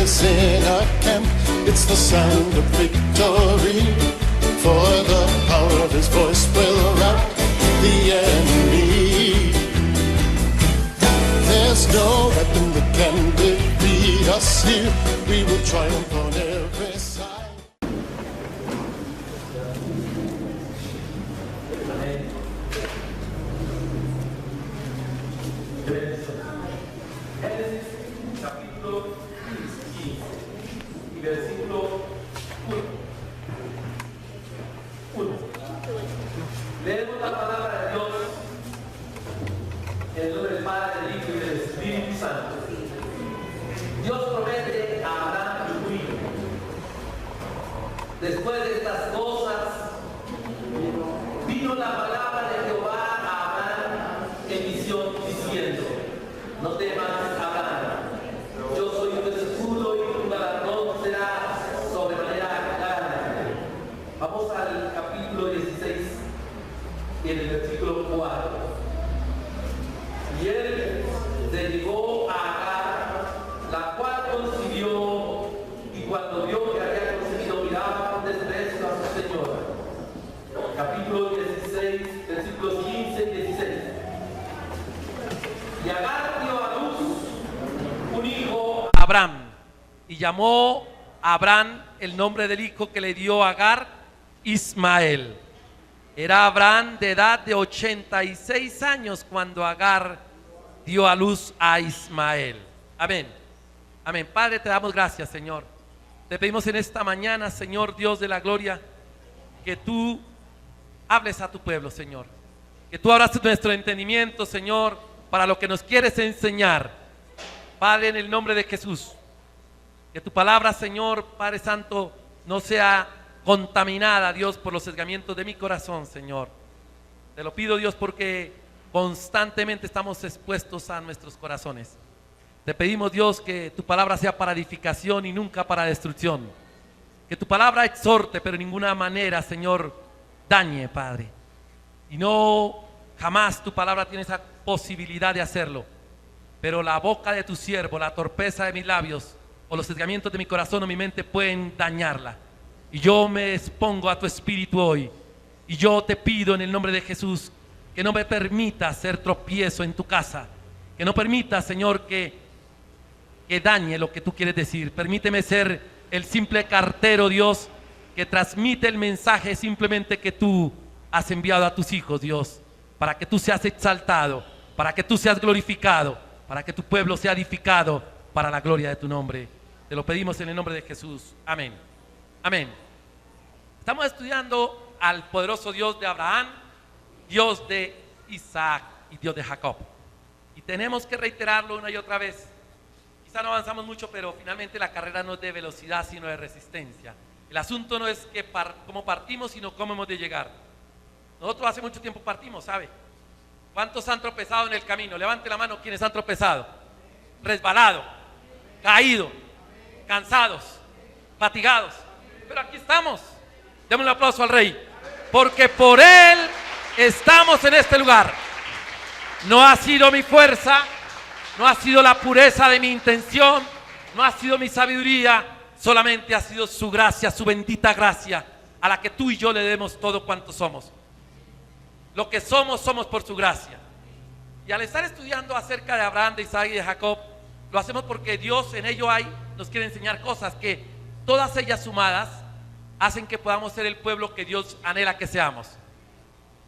is in our camp. It's the sound of victory, for the power of his voice will rout the enemy. There's no weapon that can defeat us here. We will triumph on every side. Génesis capítulo 15 y versículo 1. Leemos la palabra de Dios en el nombre del Padre, del Hijo y del Espíritu Santo. Dios promete a Abraham su hijo. Después de estas cosas, vino la palabra de Jehová a Abraham en visión diciendo: no temas, Abraham, yo soy tu escudo y tu galardón será sobremanera grande. Vamos al capítulo 16 y en el versículo 4. Y él se llegó a Agar, la cual concibió, y cuando vio que había concebido, miraba con desprecio a su señora. Capítulo 16, versículos 15 y 16. Y Agar dio a luz un hijo a Abraham, y llamó a Abraham el nombre del hijo que le dio a Agar, Ismael. Era Abraham de edad de 86 años cuando Agar dio a luz a Ismael. Amén. Amén. Padre, te damos gracias, Señor. Te pedimos en esta mañana, Señor Dios de la gloria, que tú hables a tu pueblo, Señor. Que tú abras nuestro entendimiento, Señor, para lo que nos quieres enseñar. Padre, en el nombre de Jesús, que tu palabra, Señor, Padre Santo, no sea contaminada, Dios, por los sesgamientos de mi corazón, Señor. Te lo pido, Dios, porque constantemente estamos expuestos a nuestros corazones. Te pedimos, Dios, que tu palabra sea para edificación y nunca para destrucción. Que tu palabra exhorte, pero en ninguna manera, Señor, dañe, Padre. Y no, jamás tu palabra tiene esa posibilidad de hacerlo. Pero la boca de tu siervo, la torpeza de mis labios o los sesgamientos de mi corazón o mi mente pueden dañarla. Y yo me expongo a tu espíritu hoy. Y yo te pido en el nombre de Jesús que no me permita hacer tropiezo en tu casa. Que no permita, Señor, que dañe lo que tú quieres decir. Permíteme ser el simple cartero, Dios, que transmite el mensaje simplemente que tú has enviado a tus hijos, Dios, para que tú seas exaltado, para que tú seas glorificado, para que tu pueblo sea edificado para la gloria de tu nombre. Te lo pedimos en el nombre de Jesús. Amén. Amén. Estamos estudiando al poderoso Dios de Abraham, Dios de Isaac y Dios de Jacob. Y tenemos que reiterarlo una y otra vez. Quizá no avanzamos mucho, pero finalmente la carrera no es de velocidad, sino de resistencia. El asunto no es que cómo partimos, sino cómo hemos de llegar. Nosotros hace mucho tiempo partimos, ¿sabe? ¿Cuántos han tropezado en el camino? Levante la mano quienes han tropezado, resbalado, caído, cansados, fatigados. Pero aquí estamos. Demos un aplauso al Rey, porque por Él estamos en este lugar. No ha sido mi fuerza, no ha sido la pureza de mi intención, no ha sido mi sabiduría, solamente ha sido su gracia, su bendita gracia, a la que tú y yo le demos todo cuanto somos. Lo que somos, somos por su gracia. Y al estar estudiando acerca de Abraham, de Isaac y de Jacob, lo hacemos porque Dios en ello nos quiere enseñar cosas que todas ellas sumadas hacen que podamos ser el pueblo que Dios anhela que seamos.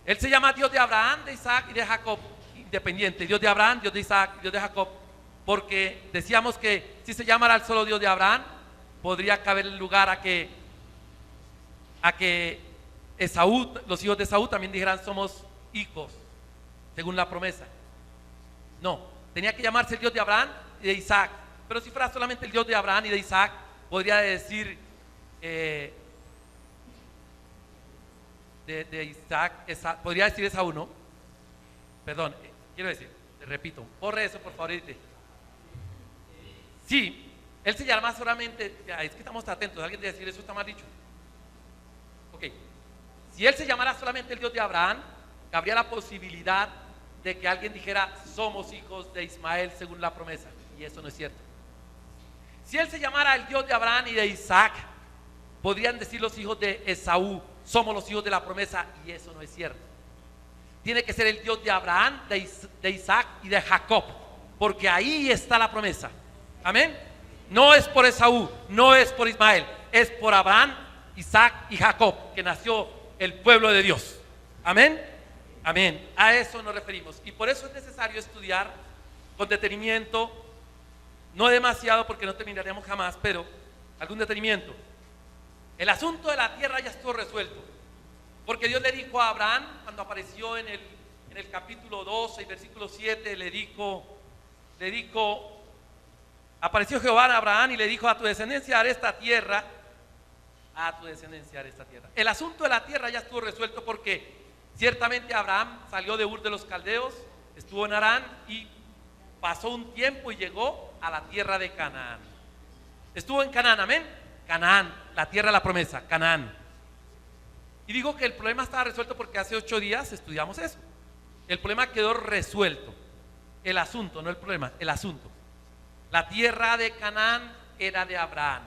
Él se llama Dios de Abraham, de Isaac y de Jacob, independiente. Dios de Abraham, Dios de Isaac, Dios de Jacob, porque decíamos que si se llamara el solo Dios de Abraham, podría caber el lugar a que Esaú, los hijos de Esaú también dijeran somos hijos, según la promesa. No, tenía que llamarse el Dios de Abraham y de Isaac. Pero si fuera solamente el Dios de Abraham y de Isaac, podría decir de Isaac, podría decir Esaú, ¿no? Perdón, quiero decir, te repito, borre eso por favor. Sí, él se llama solamente, es que estamos atentos, alguien debe decir eso está mal dicho. Ok, si él se llamara solamente el Dios de Abraham, habría la posibilidad de que alguien dijera somos hijos de Ismael según la promesa, y eso no es cierto. Si él se llamara el Dios de Abraham y de Isaac, podrían decir los hijos de Esaú, somos los hijos de la promesa, y eso no es cierto. Tiene que ser el Dios de Abraham, de Isaac y de Jacob, porque ahí está la promesa. Amén. No es por Esaú, no es por Ismael, es por Abraham, Isaac y Jacob, que nació el pueblo de Dios. Amén. Amén. A eso nos referimos. Y por eso es necesario estudiar con detenimiento, no demasiado porque no terminaremos jamás, pero algún detenimiento. El asunto de la tierra ya estuvo resuelto, porque Dios le dijo a Abraham, cuando apareció en el capítulo 12 y versículo 7, le dijo, apareció Jehová a Abraham y le dijo: a tu descendencia haré esta tierra, a tu descendencia haré esta tierra. El asunto de la tierra ya estuvo resuelto, porque ciertamente Abraham salió de Ur de los Caldeos, estuvo en Harán y pasó un tiempo y llegó a la tierra de Canaán. Estuvo en Canaán, amén. Canaán, la tierra de la promesa, Canaán. Y digo que el problema estaba resuelto porque hace 8 días estudiamos eso. El problema quedó resuelto. El asunto, no el problema, el asunto. La tierra de Canaán era de Abraham.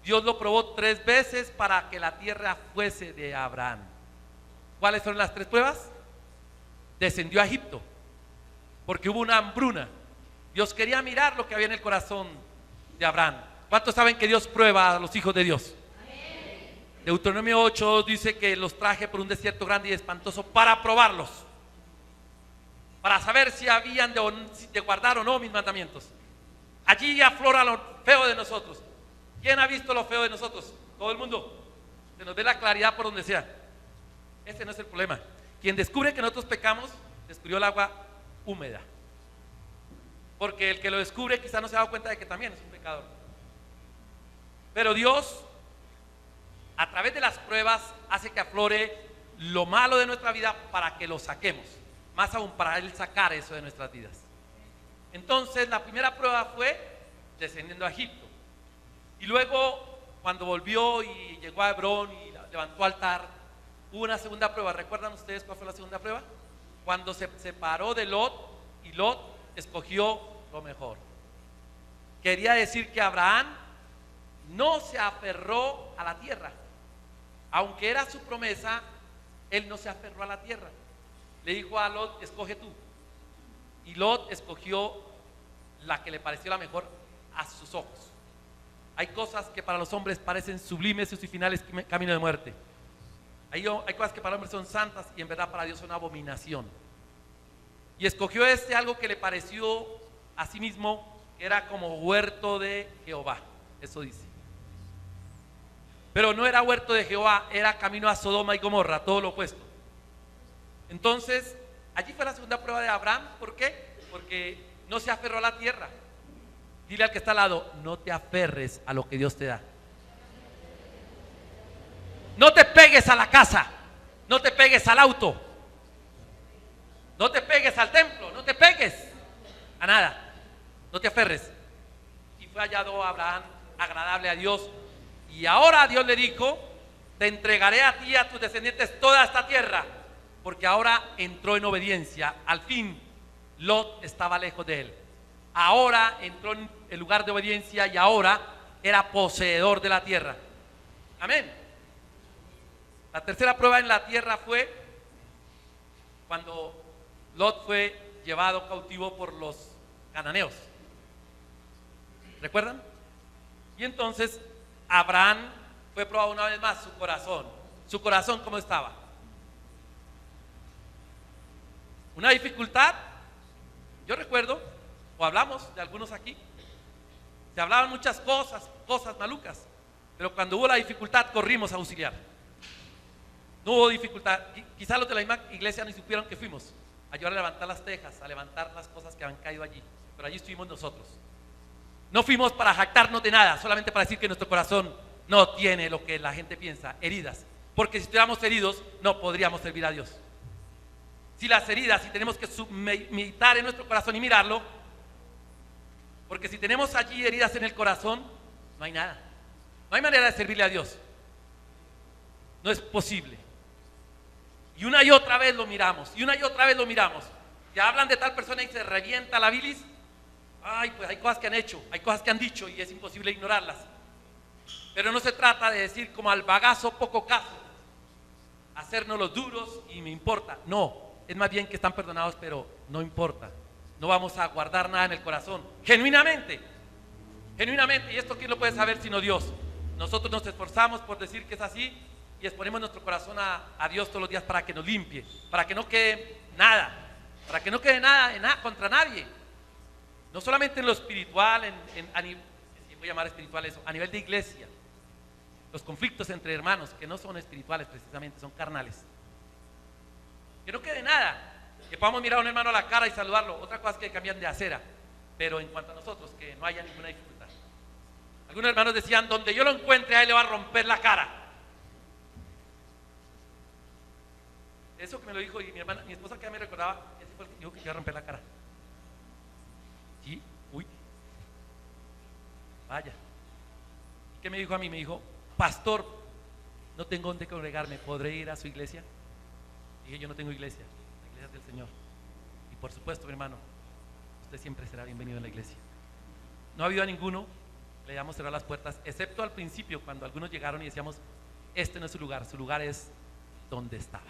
Dios lo probó 3 veces para que la tierra fuese de Abraham. ¿Cuáles fueron las 3 pruebas? Descendió a Egipto, porque hubo una hambruna. Dios quería mirar lo que había en el corazón de Abraham. ¿Cuántos saben que Dios prueba a los hijos de Dios? Deuteronomio 8 dice que los traje por un desierto grande y espantoso para probarlos, para saber si habían de guardar o no mis mandamientos. Allí aflora lo feo de nosotros. ¿Quién ha visto lo feo de nosotros? Todo el mundo. Se nos ve la claridad por donde sea. Ese no es el problema. Quien descubre que nosotros pecamos, descubrió el agua húmeda. Porque el que lo descubre quizá no se ha dado cuenta de que también es un pecador. Pero Dios, a través de las pruebas, hace que aflore lo malo de nuestra vida para que lo saquemos. Más aún para Él sacar eso de nuestras vidas. Entonces la primera prueba fue descendiendo a Egipto. Y luego, cuando volvió y llegó a Hebrón y levantó altar, hubo una segunda prueba. ¿Recuerdan ustedes cuál fue la segunda prueba? Cuando se separó de Lot y Lot escogió lo mejor. Quería decir que Abraham no se aferró a la tierra. Aunque era su promesa, él no se aferró a la tierra. Le dijo a Lot: escoge tú. Y Lot escogió la que le pareció la mejor a sus ojos. Hay cosas que para los hombres parecen sublimes y su final es camino de muerte. Hay cosas que para el hombre son santas y en verdad para Dios son abominación. Y escogió algo que le pareció a sí mismo que era como huerto de Jehová. Eso dice. Pero no era huerto de Jehová, era camino a Sodoma y Gomorra, todo lo opuesto. Entonces, allí fue la segunda prueba de Abraham. ¿Por qué? Porque no se aferró a la tierra. Dile al que está al lado: no te aferres a lo que Dios te da. No te pegues a la casa, no te pegues al auto, no te pegues al templo, no te pegues a nada, no te aferres. Y fue hallado Abraham agradable a Dios. Y ahora Dios le dijo: te entregaré a ti y a tus descendientes toda esta tierra. Porque ahora entró en obediencia. Al fin Lot estaba lejos de él. Ahora entró en el lugar de obediencia y ahora era poseedor de la tierra. Amén. La tercera prueba en la tierra fue cuando Lot fue llevado cautivo por los cananeos. ¿Recuerdan? Y entonces Abraham fue probado una vez más su corazón. ¿Su corazón cómo estaba? Una dificultad. Yo recuerdo, o hablamos de algunos aquí, se hablaban muchas cosas malucas, pero cuando hubo la dificultad corrimos a auxiliar. No hubo dificultad. Quizás los de la misma iglesia ni supieron que fuimos a ayudar a levantar las tejas, a levantar las cosas que habían caído allí, pero allí estuvimos nosotros. No fuimos para jactarnos de nada, solamente para decir que nuestro corazón no tiene lo que la gente piensa, heridas. Porque si estuviéramos heridos, no podríamos servir a Dios. Si las heridas, si tenemos que meditar en nuestro corazón y mirarlo, porque si tenemos allí heridas en el corazón, no hay nada. No hay manera de servirle a Dios. No es posible. Y una y otra vez lo miramos, y una y otra vez lo miramos. Que hablan de tal persona y se revienta la bilis. Ay, pues hay cosas que han hecho, hay cosas que han dicho y es imposible ignorarlas. Pero no se trata de decir como al bagazo poco caso, hacernos los duros y me importa. No, es más bien que están perdonados, pero no importa. No vamos a guardar nada en el corazón. Genuinamente. ¿Y esto quién lo puede saber sino Dios? Nosotros nos esforzamos por decir que es así y exponemos nuestro corazón a Dios todos los días para que nos limpie, para que no quede nada, contra nadie. No solamente en lo espiritual, voy a llamar espiritual eso, a nivel de iglesia. Los conflictos entre hermanos, que no son espirituales precisamente, son carnales. Que no quede nada, que podamos mirar a un hermano a la cara y saludarlo. Otra cosa es que cambian de acera, pero en cuanto a nosotros, que no haya ninguna dificultad. Algunos hermanos decían, donde yo lo encuentre, a él le va a romper la cara. Eso que me lo dijo y mi esposa que me recordaba, ese fue el que dijo que iba a romper la cara. ¿Sí? Uy. Vaya. ¿Y qué me dijo a mí? Me dijo, pastor, no tengo donde congregarme, ¿podré ir a su iglesia? Dije, yo no tengo iglesia, la iglesia es del Señor. Y por supuesto, mi hermano, usted siempre será bienvenido en la iglesia. No ha habido a ninguno que le hayamos cerrado las puertas, excepto al principio, cuando algunos llegaron y decíamos, este no es su lugar es donde estaba.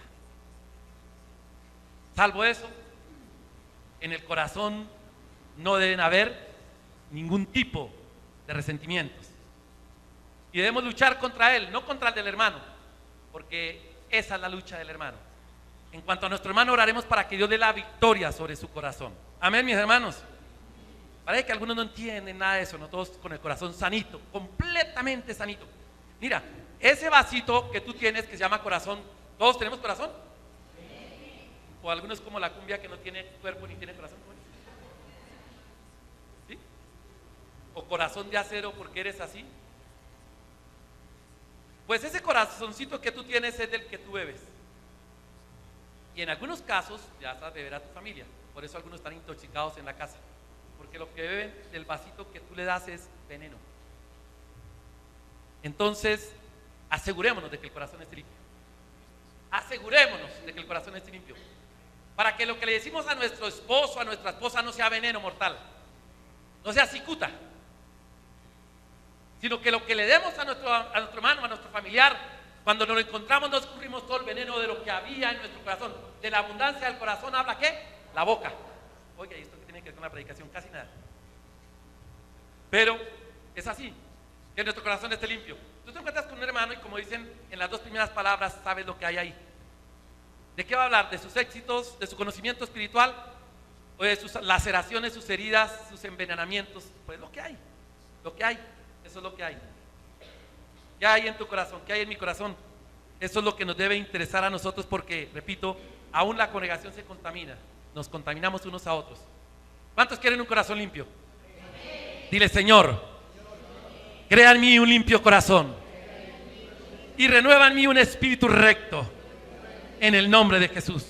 Salvo eso, en el corazón no deben haber ningún tipo de resentimientos. Y debemos luchar contra él, no contra el del hermano, porque esa es la lucha del hermano. En cuanto a nuestro hermano, oraremos para que Dios dé la victoria sobre su corazón. Amén, mis hermanos. Parece que algunos no entienden nada de eso, no todos con el corazón sanito, completamente sanito. Mira, ese vasito que tú tienes que se llama corazón, ¿todos tenemos corazón? O algunos como la cumbia que no tiene cuerpo ni tiene corazón. ¿Sí? O corazón de acero porque eres así. Pues ese corazoncito que tú tienes es del que tú bebes. Y en algunos casos ya vas a beber a tu familia. Por eso algunos están intoxicados en la casa, porque lo que beben del vasito que tú le das es veneno. Entonces, asegurémonos de que el corazón esté limpio. Asegurémonos de que el corazón esté limpio, para que lo que le decimos a nuestro esposo, a nuestra esposa, no sea veneno mortal, no sea cicuta, sino que lo que le demos a nuestro hermano, a nuestro familiar, cuando nos lo encontramos, no escurrimos todo el veneno de lo que había en nuestro corazón. De la abundancia del corazón habla ¿qué? La boca. Oye, ¿y esto qué tiene que ver con la predicación? Casi nada. Pero es así, que nuestro corazón esté limpio. Tú te encuentras con un hermano y como dicen en las dos primeras palabras, sabes lo que hay ahí. ¿De qué va a hablar? ¿De sus éxitos, de su conocimiento espiritual? ¿O de sus laceraciones, sus heridas, sus envenenamientos? Pues lo que hay, eso es lo que hay. ¿Qué hay en tu corazón? ¿Qué hay en mi corazón? Eso es lo que nos debe interesar a nosotros porque, repito, aún la congregación se contamina, nos contaminamos unos a otros. ¿Cuántos quieren un corazón limpio? Dile, Señor, crea en mí un limpio corazón y renueva en mí un espíritu recto. En el nombre de Jesús.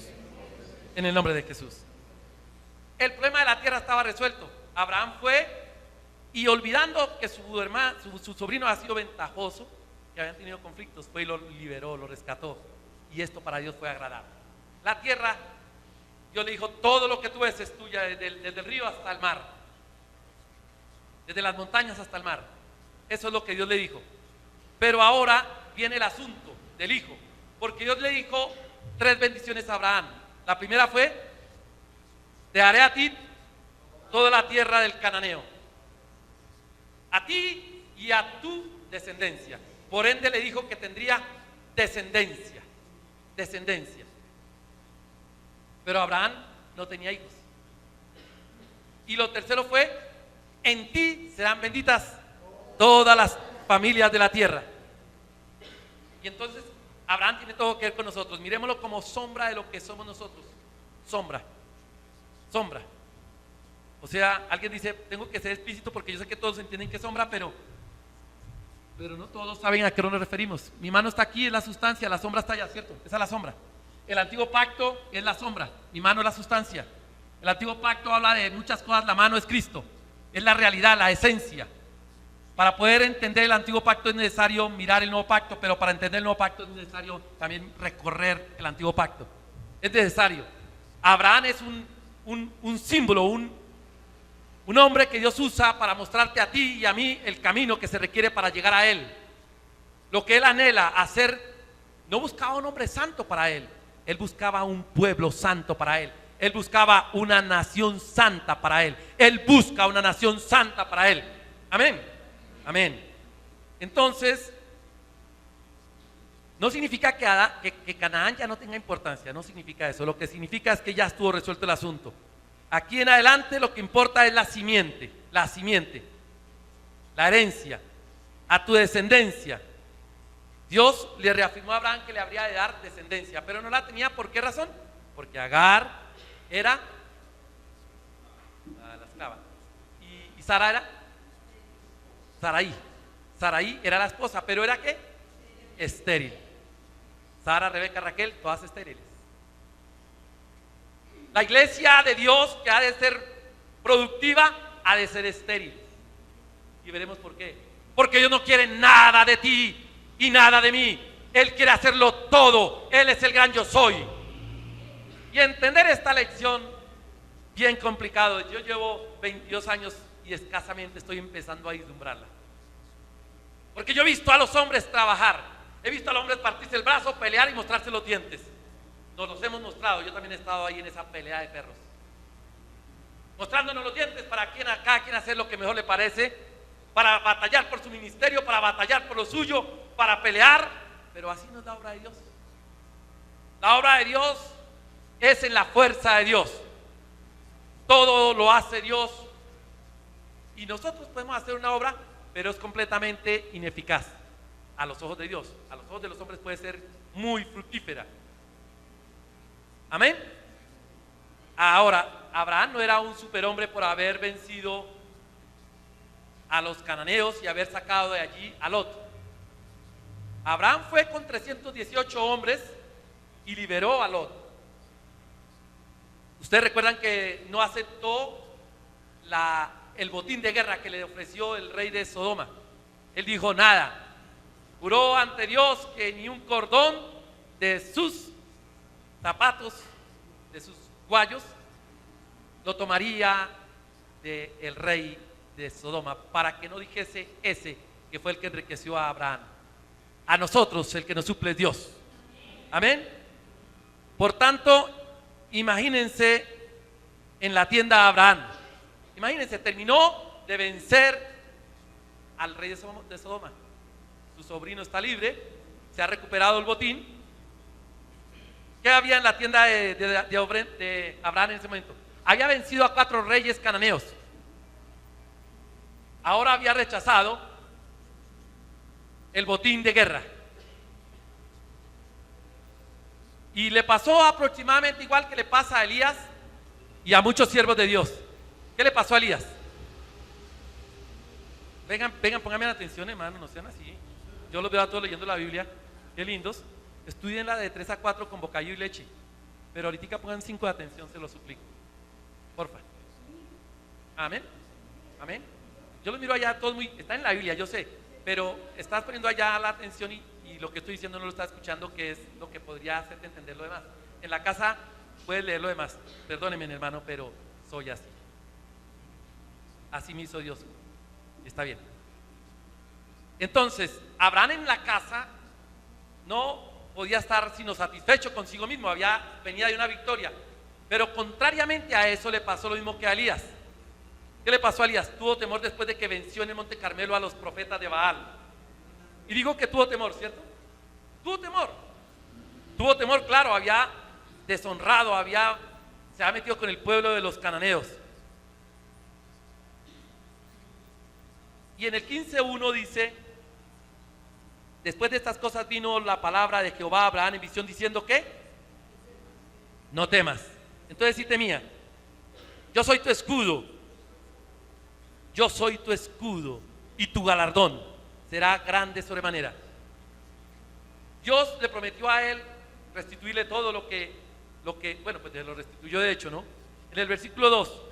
En el nombre de Jesús. El problema de la tierra estaba resuelto. Abraham fue y olvidando que su hermano, su sobrino ha sido ventajoso, que habían tenido conflictos, fue y lo liberó, lo rescató. Y esto para Dios fue agradable. La tierra, Dios le dijo, todo lo que tú ves es tuya, desde el río hasta el mar, desde las montañas hasta el mar. Eso es lo que Dios le dijo. Pero ahora viene el asunto del hijo, porque Dios le dijo 3 bendiciones a Abraham. La primera fue, te haré a ti toda la tierra del cananeo, a ti y a tu descendencia. Por ende le dijo que tendría descendencia. Pero Abraham no tenía hijos. Y lo tercero fue, en ti serán benditas todas las familias de la tierra. Y entonces Abraham tiene todo que ver con nosotros. Miremoslo como sombra de lo que somos nosotros. Sombra. O sea, alguien dice, tengo que ser explícito porque yo sé que todos entienden que es sombra, pero no todos saben a qué nos referimos. Mi mano está aquí, es la sustancia, la sombra está allá, ¿cierto? Esa es la sombra. El antiguo pacto es la sombra, mi mano es la sustancia. El antiguo pacto habla de muchas cosas, la mano es Cristo, es la realidad, la esencia. Para poder entender el antiguo pacto es necesario mirar el nuevo pacto, pero para entender el nuevo pacto es necesario también recorrer el antiguo pacto. Es necesario. Abraham es un símbolo, Un hombre que Dios usa para mostrarte a ti y a mí el camino que se requiere para llegar a Él. Lo que Él anhela hacer. No buscaba un hombre santo para Él. Él buscaba un pueblo santo para Él. Él buscaba una nación santa para Él. Él busca una nación santa para Él. Amén. Amén. Entonces, no significa que Canaán ya no tenga importancia. No significa eso. Lo que significa es que ya estuvo resuelto el asunto. Aquí en adelante lo que importa es la simiente, la herencia, a tu descendencia. Dios le reafirmó a Abraham que le habría de dar descendencia, pero no la tenía. ¿Por qué razón? Porque Agar era la esclava y Sara era Saraí era la esposa, pero era ¿qué? Estéril. Sara, Rebeca, Raquel, todas estériles. La iglesia de Dios, que ha de ser productiva, ha de ser estéril. Y veremos por qué. Porque Dios no quiere nada de ti y nada de mí. Él quiere hacerlo todo. Él es el gran yo soy. Y entender esta lección, bien complicado. Yo llevo 22 años y escasamente estoy empezando a vislumbrarla. Porque yo he visto a los hombres trabajar. He visto a los hombres partirse el brazo, pelear y mostrarse los dientes. Nos los hemos mostrado. Yo también he estado ahí en esa pelea de perros, mostrándonos los dientes para cada quien hacer lo que mejor le parece, para batallar por su ministerio, para batallar por lo suyo, para pelear. Pero así no es la obra de Dios. La obra de Dios es en la fuerza de Dios. Todo lo hace Dios. Y nosotros podemos hacer una obra, pero es completamente ineficaz a los ojos de Dios. A los ojos de los hombres puede ser muy fructífera. Amén. Ahora, Abraham no era un superhombre por haber vencido a los cananeos y haber sacado de allí a Lot. Abraham fue con 318 hombres y liberó a Lot. Ustedes recuerdan que no aceptó el botín de guerra que le ofreció el rey de Sodoma. Él dijo nada. Juró ante Dios que ni un cordón de sus zapatos, de sus guayos, lo tomaría del rey de Sodoma, para que no dijese ese que fue el que enriqueció a Abraham. A nosotros el que nos suple es Dios. Amén. Por tanto, imagínense en la tienda de Abraham. Imagínense, terminó de vencer al rey de Sodoma. Su sobrino está libre, se ha recuperado el botín. ¿Qué había en la tienda de Abraham en ese momento? Había vencido a 4 reyes cananeos. Ahora había rechazado el botín de guerra. Y le pasó aproximadamente igual que le pasa a Elías y a muchos siervos de Dios. ¿Qué le pasó a Elías? Vengan, pónganme atención, hermano, no sean así. Yo los veo a todos leyendo la Biblia, qué lindos. Estudienla de 3 a 4 con bocadillo y leche. Pero ahorita pongan 5 de atención, se lo suplico. Porfa. Amén. Amén. Yo los miro allá, todos está en la Biblia, yo sé. Pero estás poniendo allá la atención y lo que estoy diciendo no lo estás escuchando, que es lo que podría hacerte entender lo demás. En la casa puedes leer lo demás. Perdóneme, hermano, pero soy así. Así me hizo Dios. Está bien. Entonces, Abraham en la casa no podía estar sino satisfecho consigo mismo, venía de una victoria. Pero contrariamente a eso le pasó lo mismo que a Elías. ¿Qué le pasó a Elías? Tuvo temor después de que venció en el Monte Carmelo a los profetas de Baal. Y digo que tuvo temor, ¿cierto? Tuvo temor, claro, había deshonrado, se ha metido con el pueblo de los cananeos. Y en el 15:1 dice: después de estas cosas vino la palabra de Jehová a Abraham en visión diciendo que no temas. Entonces sí temía. Yo soy tu escudo y tu galardón será grande sobremanera. Dios le prometió a él restituirle todo lo que bueno, pues lo restituyó de hecho, ¿no? En el versículo 2,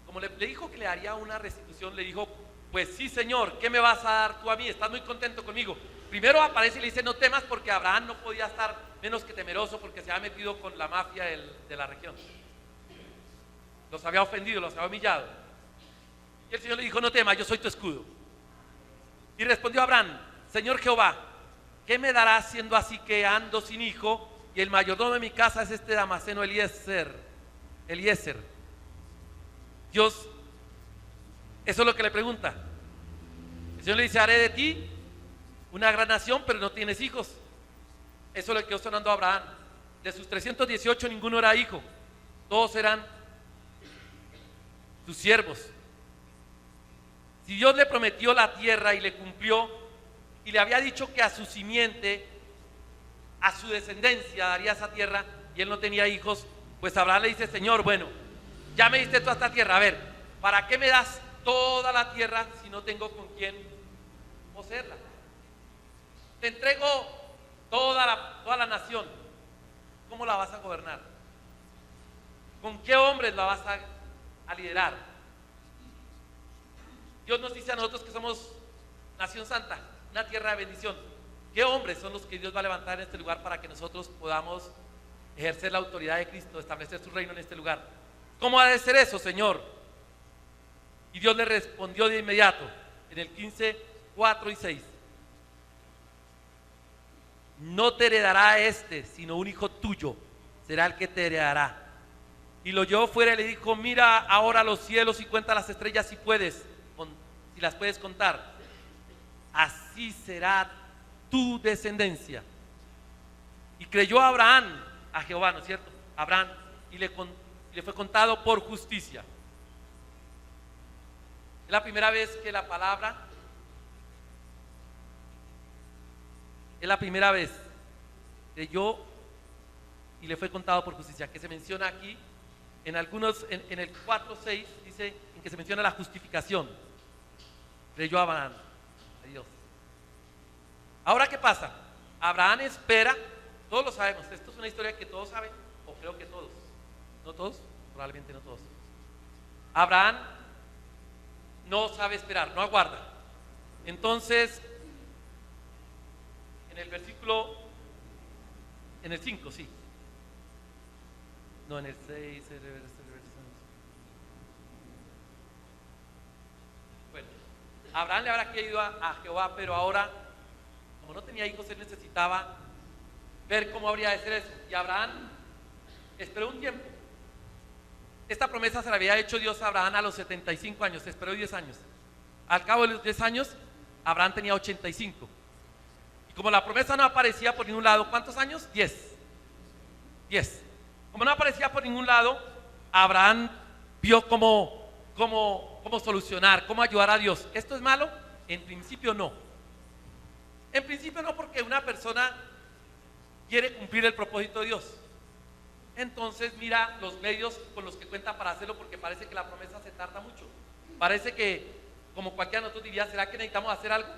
como le dijo que le haría una restitución, le dijo: pues sí, Señor, ¿qué me vas a dar tú a mí? ¿Estás muy contento conmigo? Primero aparece y le dice: no temas, porque Abraham no podía estar menos que temeroso porque se ha metido con la mafia de la región. los había ofendido, los había humillado. Y el Señor le dijo: no temas, yo soy tu escudo. Y respondió Abraham: Señor Jehová, ¿qué me darás siendo así que ando sin hijo y el mayordomo de mi casa es este Damaseno Eliezer? Dios, eso es lo que le pregunta. El Señor le dice: haré de ti una gran nación, pero no tienes hijos. Eso es lo que quedó sonando a Abraham. De sus 318 ninguno era hijo, todos eran sus siervos. Si Dios le prometió la tierra y le cumplió, y le había dicho que a su simiente, a su descendencia daría esa tierra, y él no tenía hijos, pues Abraham le dice: Señor, bueno, ya me diste toda esta tierra, a ver, ¿para qué me das toda la tierra si no tengo con quién poseerla? Te entrego toda la nación, ¿cómo la vas a gobernar? ¿Con qué hombres la vas a liderar? Dios nos dice a nosotros que somos nación santa, una tierra de bendición. ¿Qué hombres son los que Dios va a levantar en este lugar para que nosotros podamos ejercer la autoridad de Cristo, establecer su reino en este lugar? ¿Cómo ha de ser eso, Señor? Y Dios le respondió de inmediato en el 15, 4 y 6: no te heredará sino un hijo tuyo será el que te heredará. Y lo llevó fuera y le dijo: mira ahora los cielos y cuenta las estrellas si puedes, si las puedes contar. Así será tu descendencia. Y creyó Abraham a Jehová, ¿no es cierto? Abraham, y le fue contado por justicia. Es la primera vez que la palabra, es la primera vez creyó y le fue contado por justicia, que se menciona aquí en algunos, en el 4:6 dice en que se menciona la justificación. Creyó Abraham a Dios. Ahora, ¿qué pasa? Abraham espera, todos lo sabemos, esto es una historia que todos saben, o creo que todos, no todos, probablemente no todos. Abraham no sabe esperar, no aguarda. Entonces, en el versículo, en el 5, sí. No, en el 6, bueno, Abraham le habrá querido a Jehová, pero ahora, como no tenía hijos, él necesitaba ver cómo habría de ser eso. Y Abraham esperó un tiempo. Esta promesa se la había hecho Dios a Abraham a los 75 años, esperó 10 años. Al cabo de los 10 años, Abraham tenía 85. Y como la promesa no aparecía por ningún lado, ¿cuántos años? 10. Como no aparecía por ningún lado, Abraham vio cómo solucionar, cómo ayudar a Dios. ¿Esto es malo? En principio no. En principio no, porque una persona quiere cumplir el propósito de Dios. Entonces mira los medios con los que cuenta para hacerlo, porque parece que la promesa se tarda mucho. Parece que, como cualquiera de nosotros diría, ¿será que necesitamos hacer algo?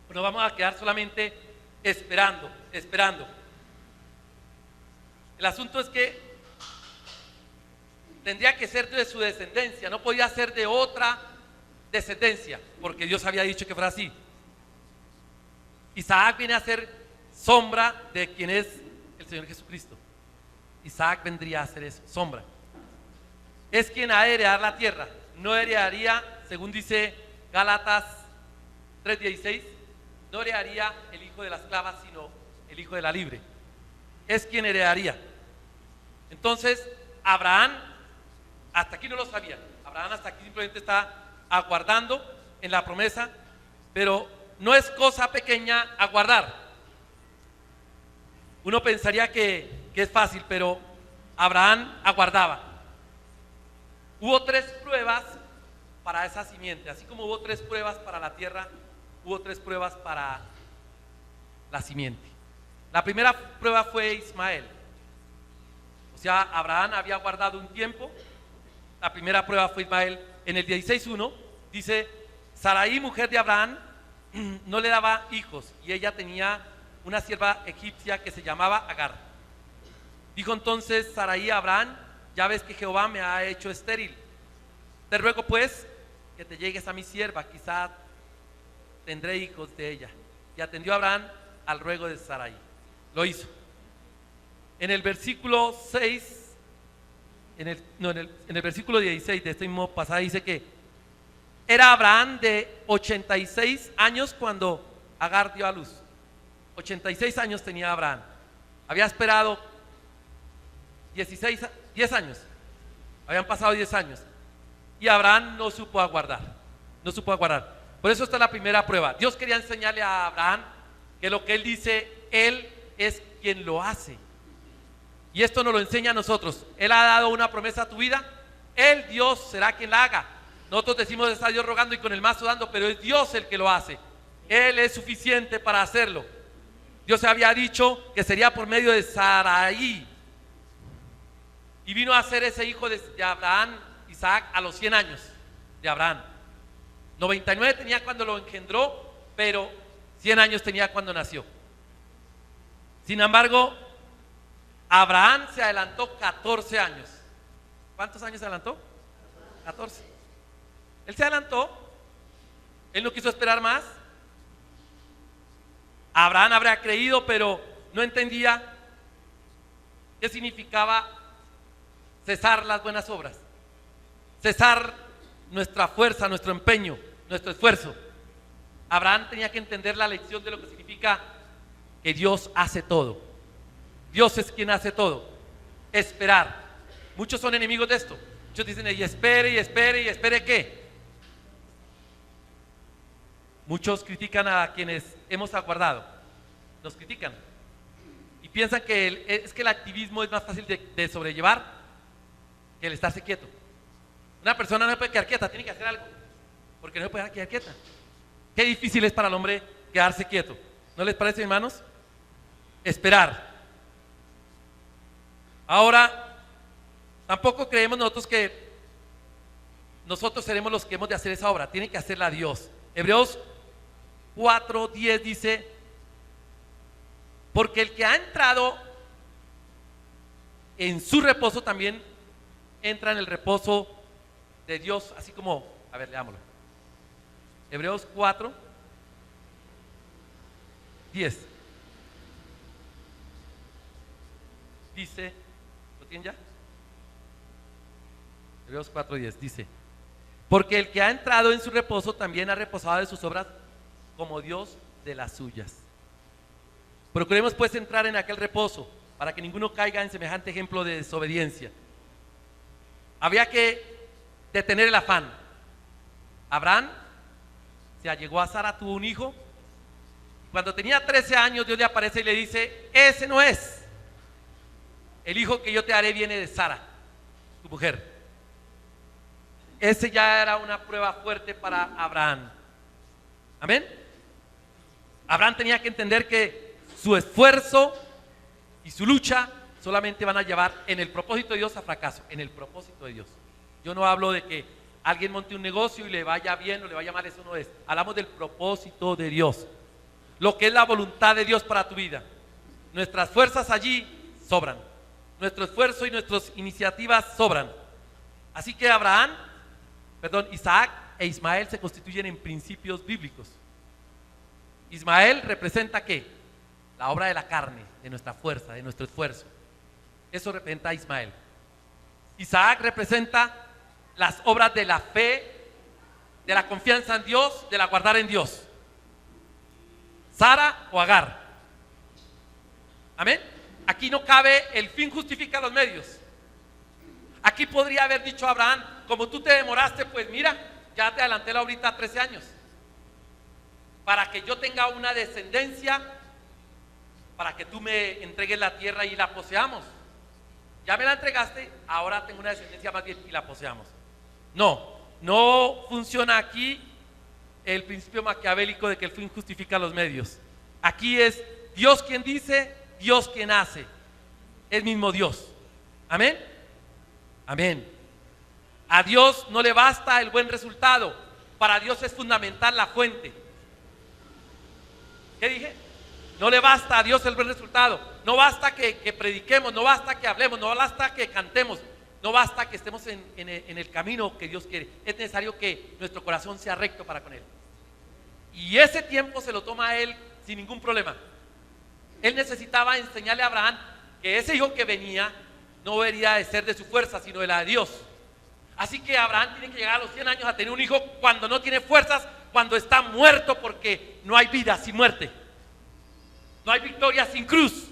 Pero vamos a quedar solamente esperando. El asunto es que tendría que ser de su descendencia, no podía ser de otra descendencia, porque Dios había dicho que fuera así. Isaac viene a ser sombra de quien es el Señor Jesucristo. Isaac vendría a ser eso, sombra. Es quien ha de heredar la tierra. No heredaría, según dice Gálatas 3:16, no heredaría el hijo de la esclava, sino el hijo de la libre. Es quien heredaría. Entonces, Abraham, hasta aquí no lo sabía. Abraham hasta aquí simplemente está aguardando en la promesa, pero no es cosa pequeña aguardar. Uno pensaría que es fácil, pero Abraham aguardaba. Hubo 3 pruebas para esa simiente, así como hubo 3 pruebas para la tierra, hubo 3 pruebas para la simiente. La primera prueba fue Ismael. O sea, Abraham había aguardado un tiempo. La primera prueba fue Ismael. En el 16:1 dice: Sarai, mujer de Abraham, no le daba hijos, y ella tenía una sierva egipcia que se llamaba Agar. Dijo entonces Sarai a Abraham: ya ves que Jehová me ha hecho estéril. Te ruego pues que te llegues a mi sierva, quizá tendré hijos de ella. Y atendió Abraham al ruego de Sarai. Lo hizo. En el versículo 6 en el versículo 16 de este mismo pasaje dice que era Abraham de 86 años cuando Agar dio a luz. 86 años tenía Abraham. Había esperado 10 años. Habían pasado 10 años. Y Abraham no supo aguardar. No supo aguardar. Por eso esta es la primera prueba. Dios quería enseñarle a Abraham que lo que él dice, él es quien lo hace. Y esto nos lo enseña a nosotros. Él ha dado una promesa a tu vida. Él, Dios, será quien la haga. Nosotros decimos está Dios rogando y con el mazo dando, pero es Dios el que lo hace. Él es suficiente para hacerlo. Dios había dicho que sería por medio de Sarai. Y vino a ser ese hijo de Abraham, Isaac, a los 100 años de Abraham. 99 tenía cuando lo engendró, pero 100 años tenía cuando nació. Sin embargo, Abraham se adelantó 14 años. ¿Cuántos años se adelantó? 14. Él se adelantó. Él no quiso esperar más. Abraham habría creído, pero no entendía qué significaba cesar las buenas obras, cesar nuestra fuerza, nuestro empeño, nuestro esfuerzo. Abraham tenía que entender la lección de lo que significa que Dios hace todo. Dios es quien hace todo. Esperar. Muchos son enemigos de esto. Muchos dicen, y espere, y espere, y espere ¿qué? Muchos critican a quienes hemos aguardado. Nos critican. Y piensan que es que el activismo es más fácil de sobrellevar que el estarse quieto. Una persona no se puede quedar quieta, tiene que hacer algo. Porque no se puede quedar quieta. Qué difícil es para el hombre quedarse quieto. ¿No les parece, hermanos? Esperar. Ahora, tampoco creemos nosotros que nosotros seremos los que hemos de hacer esa obra. Tiene que hacerla Dios. Hebreos 4:10 dice: porque el que ha entrado en su reposo también entra en el reposo de Dios, así como, a ver, leámoslo. Hebreos 4:10 dice, ¿lo tienen ya? Hebreos 4:10 dice: porque el que ha entrado en su reposo también ha reposado de sus obras como Dios de las suyas. Procuremos pues entrar en aquel reposo para que ninguno caiga en semejante ejemplo de desobediencia. Había que detener el afán. Abraham se allegó a Sara, tuvo un hijo. Cuando tenía 13 años, Dios le aparece y le dice: ese no es. El hijo que yo te haré viene de Sara, tu mujer. Ese ya era una prueba fuerte para Abraham. Amén. Abraham tenía que entender que su esfuerzo y su lucha solamente van a llevar en el propósito de Dios a fracaso, en el propósito de Dios. Yo no hablo de que alguien monte un negocio y le vaya bien o le vaya mal, eso no es. Hablamos del propósito de Dios, lo que es la voluntad de Dios para tu vida. Nuestras fuerzas allí sobran, nuestro esfuerzo y nuestras iniciativas sobran. Así que Isaac e Ismael se constituyen en principios bíblicos. Ismael representa ¿qué? La obra de la carne, de nuestra fuerza, de nuestro esfuerzo. Eso representa a Ismael. Isaac representa las obras de la fe, de la confianza en Dios, de la guardar en Dios. Sara o Agar. Amén. Aquí no cabe el fin justifica los medios. Aquí podría haber dicho Abraham: como tú te demoraste, pues mira, ya te adelanté la ahorita 13 años. Para que yo tenga una descendencia, para que tú me entregues la tierra y la poseamos. Ya me la entregaste, ahora tengo una descendencia más bien y la poseamos. No funciona aquí el principio maquiavélico de que el fin justifica los medios. Aquí es Dios quien dice, Dios quien hace. Es mismo Dios. Amén. Amén. A Dios no le basta el buen resultado. Para Dios es fundamental la fuente. ¿Qué dije? No le basta a Dios el buen resultado. No basta que prediquemos, no basta que hablemos, no basta que cantemos, no basta que estemos en el camino que Dios quiere. Es necesario que nuestro corazón sea recto para con Él. Y ese tiempo se lo toma a Él sin ningún problema. Él necesitaba enseñarle a Abraham que ese hijo que venía no debería de ser de su fuerza, sino de la de Dios. Así que Abraham tiene que llegar a los 100 años a tener un hijo cuando no tiene fuerzas, cuando está muerto, porque no hay vida sin muerte, no hay victoria sin cruz.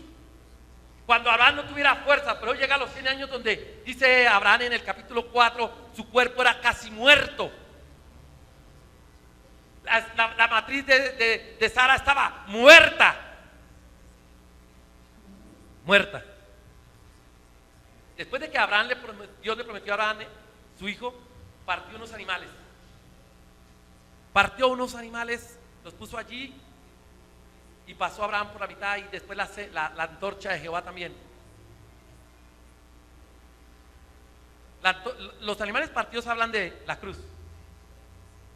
Cuando Abraham no tuviera fuerza, pero llega a los 100 años donde dice Abraham en el capítulo 4, su cuerpo era casi muerto. La matriz de Sara estaba muerta. Muerta. Después de que Dios le prometió a Abraham, su hijo, partió unos animales. Partió unos animales, los puso allí y pasó a Abraham por la mitad y después la antorcha de Jehová también. Los animales partidos hablan de la cruz.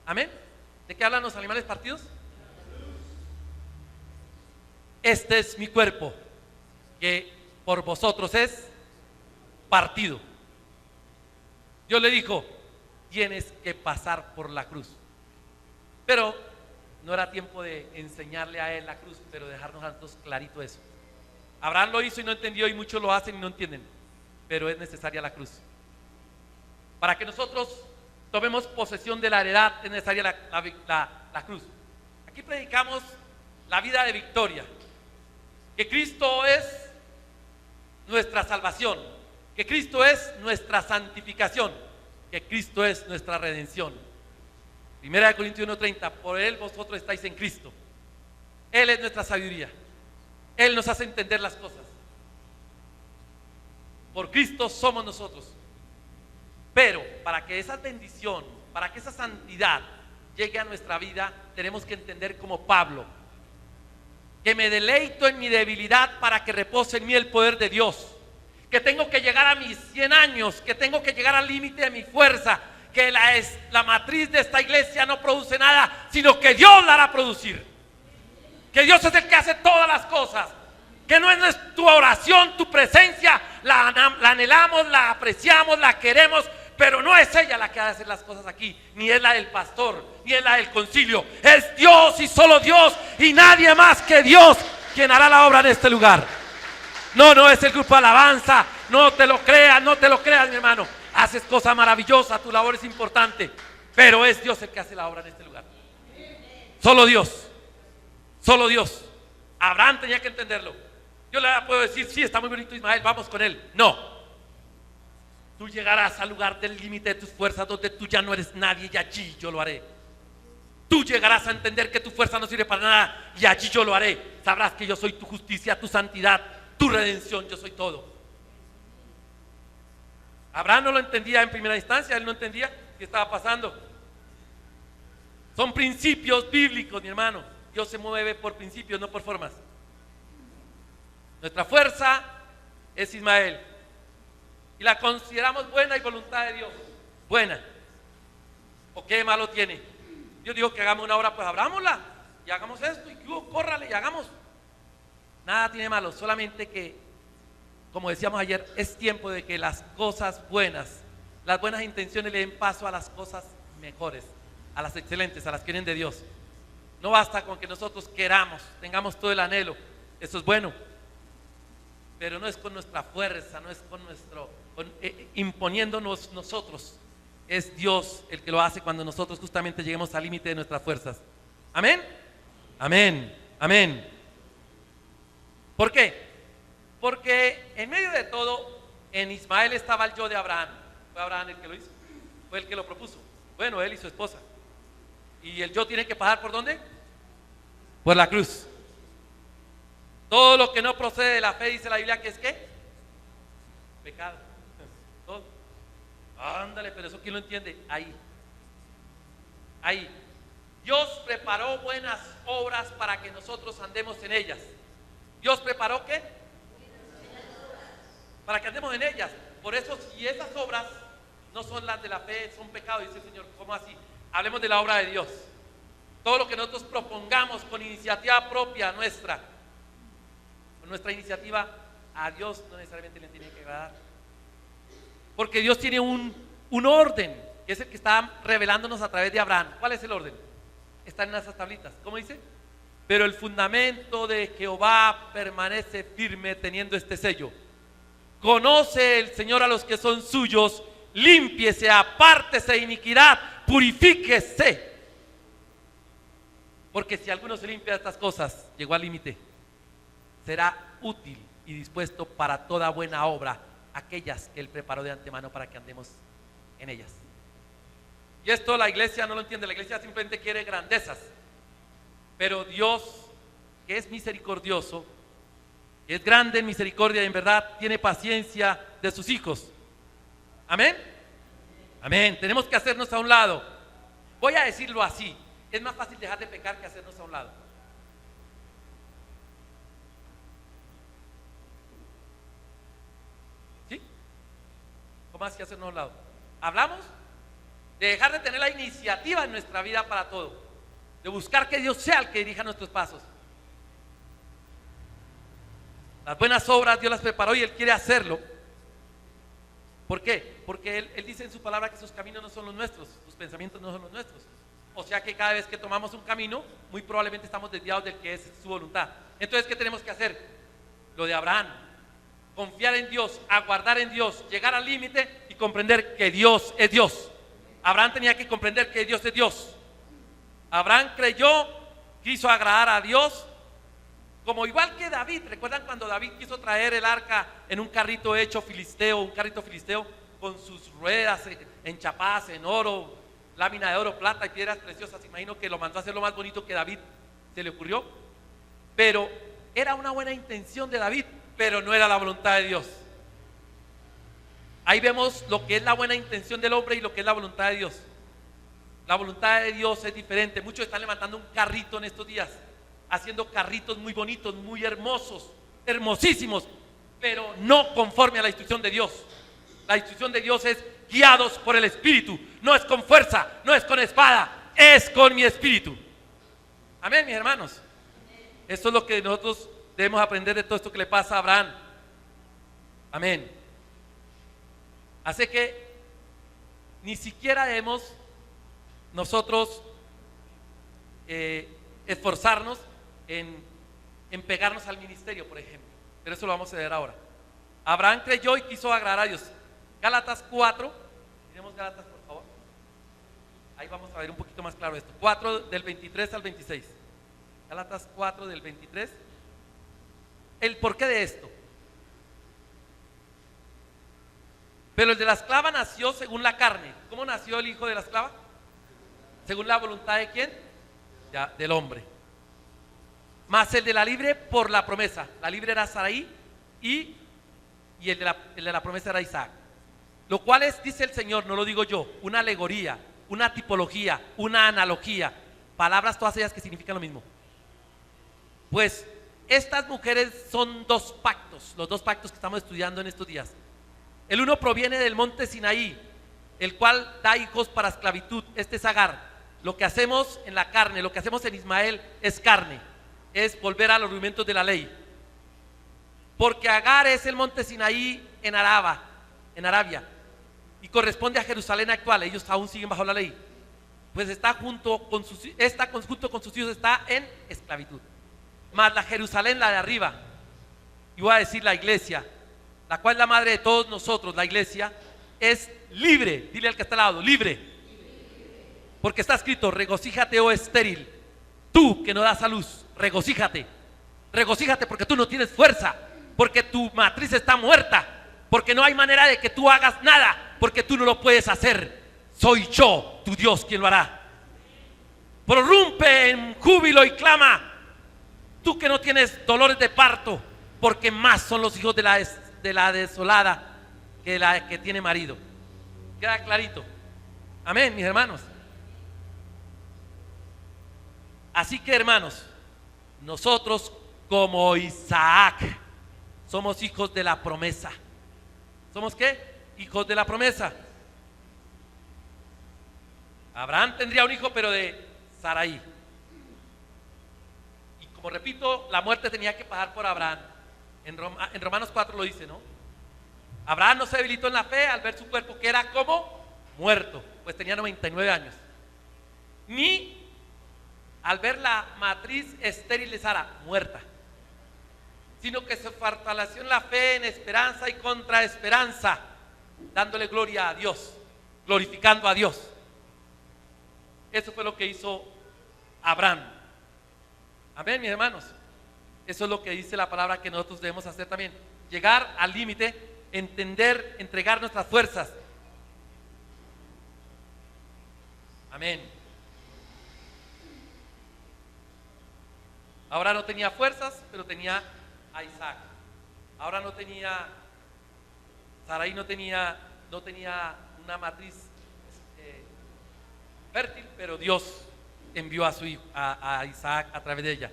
¿Amén? ¿De qué hablan los animales partidos? Este es mi cuerpo, que por vosotros es partido. Dios le dijo, tienes que pasar por la cruz. Pero no era tiempo de enseñarle a él la cruz, pero dejarnos a nosotros clarito eso. Abraham lo hizo y no entendió, y muchos lo hacen y no entienden, pero es necesaria la cruz. Para que nosotros tomemos posesión de la heredad es necesaria la cruz. Aquí predicamos la vida de victoria, que Cristo es nuestra salvación, que Cristo es nuestra santificación, que Cristo es nuestra redención. 1 Corintios 1:30, por Él vosotros estáis en Cristo. Él es nuestra sabiduría, Él nos hace entender las cosas. Por Cristo somos nosotros. Pero para que esa bendición, para que esa santidad llegue a nuestra vida, tenemos que entender como Pablo, que me deleito en mi debilidad para que repose en mí el poder de Dios, que tengo que llegar a mis 100 años, que tengo que llegar al límite de mi fuerza, que la matriz de esta iglesia no produce nada, sino que Dios la hará producir, que Dios es el que hace todas las cosas, que no es tu oración, tu presencia, la anhelamos, la apreciamos, la queremos, pero no es ella la que ha de hacer las cosas aquí, ni es la del pastor, ni es la del concilio, es Dios y solo Dios, y nadie más que Dios quien hará la obra en este lugar. No es el grupo de alabanza, no te lo creas, mi hermano. Haces cosas maravillosas, tu labor es importante, pero es Dios el que hace la obra en este lugar. Solo Dios, solo Dios. Abraham tenía que entenderlo. Yo le puedo decir, sí, está muy bonito Ismael, vamos con él. No. Tú llegarás al lugar del límite de tus fuerzas, donde tú ya no eres nadie, y allí yo lo haré. Tú llegarás a entender que tu fuerza no sirve para nada, y allí yo lo haré. Sabrás que yo soy tu justicia, tu santidad, tu redención, yo soy todo. Abraham no lo entendía en primera instancia, él no entendía qué estaba pasando. Son principios bíblicos, mi hermano. Dios se mueve por principios, no por formas. Nuestra fuerza es Ismael, y la consideramos buena y voluntad de Dios. Buena. ¿O qué malo tiene? Dios dijo que hagamos una obra, pues abrámosla y hagamos esto, y córrale y hagamos. Nada tiene malo, solamente que, como decíamos ayer, es tiempo de que las cosas buenas, las buenas intenciones le den paso a las cosas mejores, a las excelentes, a las que vienen de Dios. No basta con que nosotros queramos, tengamos todo el anhelo, eso es bueno, pero no es con nuestra fuerza, no es imponiéndonos nosotros. Es Dios el que lo hace cuando nosotros justamente lleguemos al límite de nuestras fuerzas. ¿Amén? Amén, amén. ¿Por qué? Porque en medio de todo, en Ismael estaba el yo de Abraham. ¿Fue Abraham el que lo hizo? ¿Fue el que lo propuso? Bueno, él y su esposa. ¿Y el yo tiene que pasar por dónde? Por la cruz. Todo lo que no procede de la fe, dice la Biblia, que es ¿qué? Pecado. Todo. Ándale, pero eso ¿quién lo entiende? Ahí. Dios preparó buenas obras para que nosotros andemos en ellas. Dios preparó ¿qué? Para que andemos en ellas. Por eso, si esas obras no son las de la fe, son pecado, dice el Señor. ¿Cómo así? Hablemos de la obra de Dios. Todo lo que nosotros propongamos con iniciativa propia nuestra, con nuestra iniciativa, a Dios no necesariamente le tiene que agradar. Porque Dios tiene un orden, que es el que está revelándonos a través de Abraham. ¿Cuál es el orden? Está en esas tablitas. ¿Cómo dice? Pero el fundamento de Jehová permanece firme teniendo este sello. Conoce el Señor a los que son suyos, límpiese, apártese de iniquidad, purifíquese. Porque si alguno se limpia de estas cosas, llegó al límite, será útil y dispuesto para toda buena obra, aquellas que Él preparó de antemano para que andemos en ellas. Y esto la iglesia no lo entiende, la iglesia simplemente quiere grandezas. Pero Dios, que es misericordioso, es grande en misericordia y en verdad tiene paciencia de sus hijos. Amén. Amén. Tenemos que hacernos a un lado. Voy a decirlo así: es más fácil dejar de pecar que hacernos a un lado. ¿Sí? ¿Cómo así hacernos a un lado? Hablamos de dejar de tener la iniciativa en nuestra vida para todo, de buscar que Dios sea el que dirija nuestros pasos. Las buenas obras Dios las preparó y Él quiere hacerlo. ¿Por qué? Porque Él dice en su palabra que sus caminos no son los nuestros, sus pensamientos no son los nuestros. O sea que cada vez que tomamos un camino, muy probablemente estamos desviados del que es su voluntad. Entonces, ¿qué tenemos que hacer? Lo de Abraham: confiar en Dios, aguardar en Dios, llegar al límite y comprender que Dios es Dios. Abraham tenía que comprender que Dios es Dios. Abraham creyó, quiso agradar a Dios, como igual que David. ¿Recuerdan cuando David quiso traer el arca en un carrito hecho filisteo, un carrito filisteo con sus ruedas enchapadas en oro, lámina de oro, plata y piedras preciosas? Imagino que lo mandó a hacer lo más bonito que David se le ocurrió. Pero era una buena intención de David, pero no era la voluntad de Dios. Ahí vemos lo que es la buena intención del hombre y lo que es la voluntad de Dios. La voluntad de Dios es diferente. Muchos están levantando un carrito en estos días, haciendo carritos muy bonitos, muy hermosos, hermosísimos, pero no conforme a la instrucción de Dios. La instrucción de Dios es guiados por el Espíritu. No es con fuerza, no es con espada, es con mi Espíritu. Amén, mis hermanos. Esto es lo que nosotros debemos aprender de todo esto que le pasa a Abraham. Amén. Así que ni siquiera debemos nosotros esforzarnos en pegarnos al ministerio, por ejemplo. Pero eso lo vamos a ver ahora. Abraham creyó y quiso agradar a Dios. Gálatas 4, miremos Gálatas por favor. Ahí vamos a ver un poquito más claro esto. 4 del 23 al 26. Gálatas 4 del 23. El porqué de esto. Pero el de la esclava nació según la carne. ¿Cómo nació el hijo de la esclava? ¿Según la voluntad de quién? Ya, del hombre. Mas el de la libre por la promesa. La libre era Sarai y el de la promesa era Isaac. Lo cual es, dice el Señor, no lo digo yo, una alegoría, una tipología, una analogía. Palabras todas ellas que significan lo mismo. Pues estas mujeres son dos pactos, los dos pactos que estamos estudiando en estos días. El uno proviene del monte Sinaí, el cual da hijos para esclavitud. Este es Agar. Lo que hacemos en la carne, lo que hacemos en Ismael es carne, es volver a los rudimentos de la ley. Porque Agar es el monte Sinaí en Arabia, y corresponde a Jerusalén actual. Ellos aún siguen bajo la ley. Pues está junto con sus hijos, está en esclavitud. Mas la Jerusalén, la de arriba, y voy a decir la iglesia, la cual es la madre de todos nosotros, la iglesia, es libre. Dile al que está al lado, libre. Porque está escrito: regocíjate, oh estéril, tú que no das a luz, regocíjate. Regocíjate porque tú no tienes fuerza, porque tu matriz está muerta, porque no hay manera de que tú hagas nada, porque tú no lo puedes hacer. Soy yo, tu Dios, quien lo hará. Prorrumpe en júbilo y clama, tú que no tienes dolores de parto, porque más son los hijos de la desolada que la que tiene marido. Queda clarito. Amén, mis hermanos. Así que, hermanos, nosotros como Isaac somos hijos de la promesa. ¿Somos qué? Hijos de la promesa. Abraham tendría un hijo, pero de Sarai. Y como repito, la muerte tenía que pagar por Abraham. En Romanos 4 lo dice, ¿no? Abraham no se debilitó en la fe al ver su cuerpo que era como muerto, pues tenía 99 años. Ni al ver la matriz estéril de Sara, muerta. sino que se fortaleció en la fe, en esperanza y contra esperanza, dándole gloria a Dios, glorificando a Dios. Eso fue lo que hizo Abraham. Amén, mis hermanos. Eso es lo que dice la palabra que nosotros debemos hacer también. Llegar al límite, entender, entregar nuestras fuerzas. Amén. Ahora no tenía fuerzas, pero tenía a Isaac. Ahora no tenía, Sarai no tenía una matriz fértil, pero Dios envió a su hijo, a Isaac a través de ella.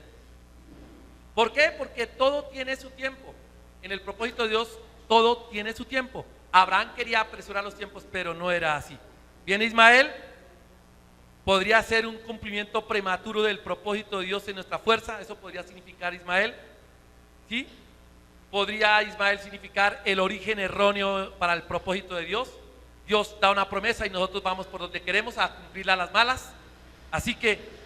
¿Por qué? Porque todo tiene su tiempo. En el propósito de Dios, todo tiene su tiempo. Abraham quería apresurar los tiempos, pero no era así. Viene Ismael, podría ser un cumplimiento prematuro del propósito de Dios en nuestra fuerza. Eso podría significar Ismael, ¿sí? Podría Ismael significar el origen erróneo para el propósito de Dios. Dios da una promesa y nosotros vamos por donde queremos a cumplirla a las malas. Así que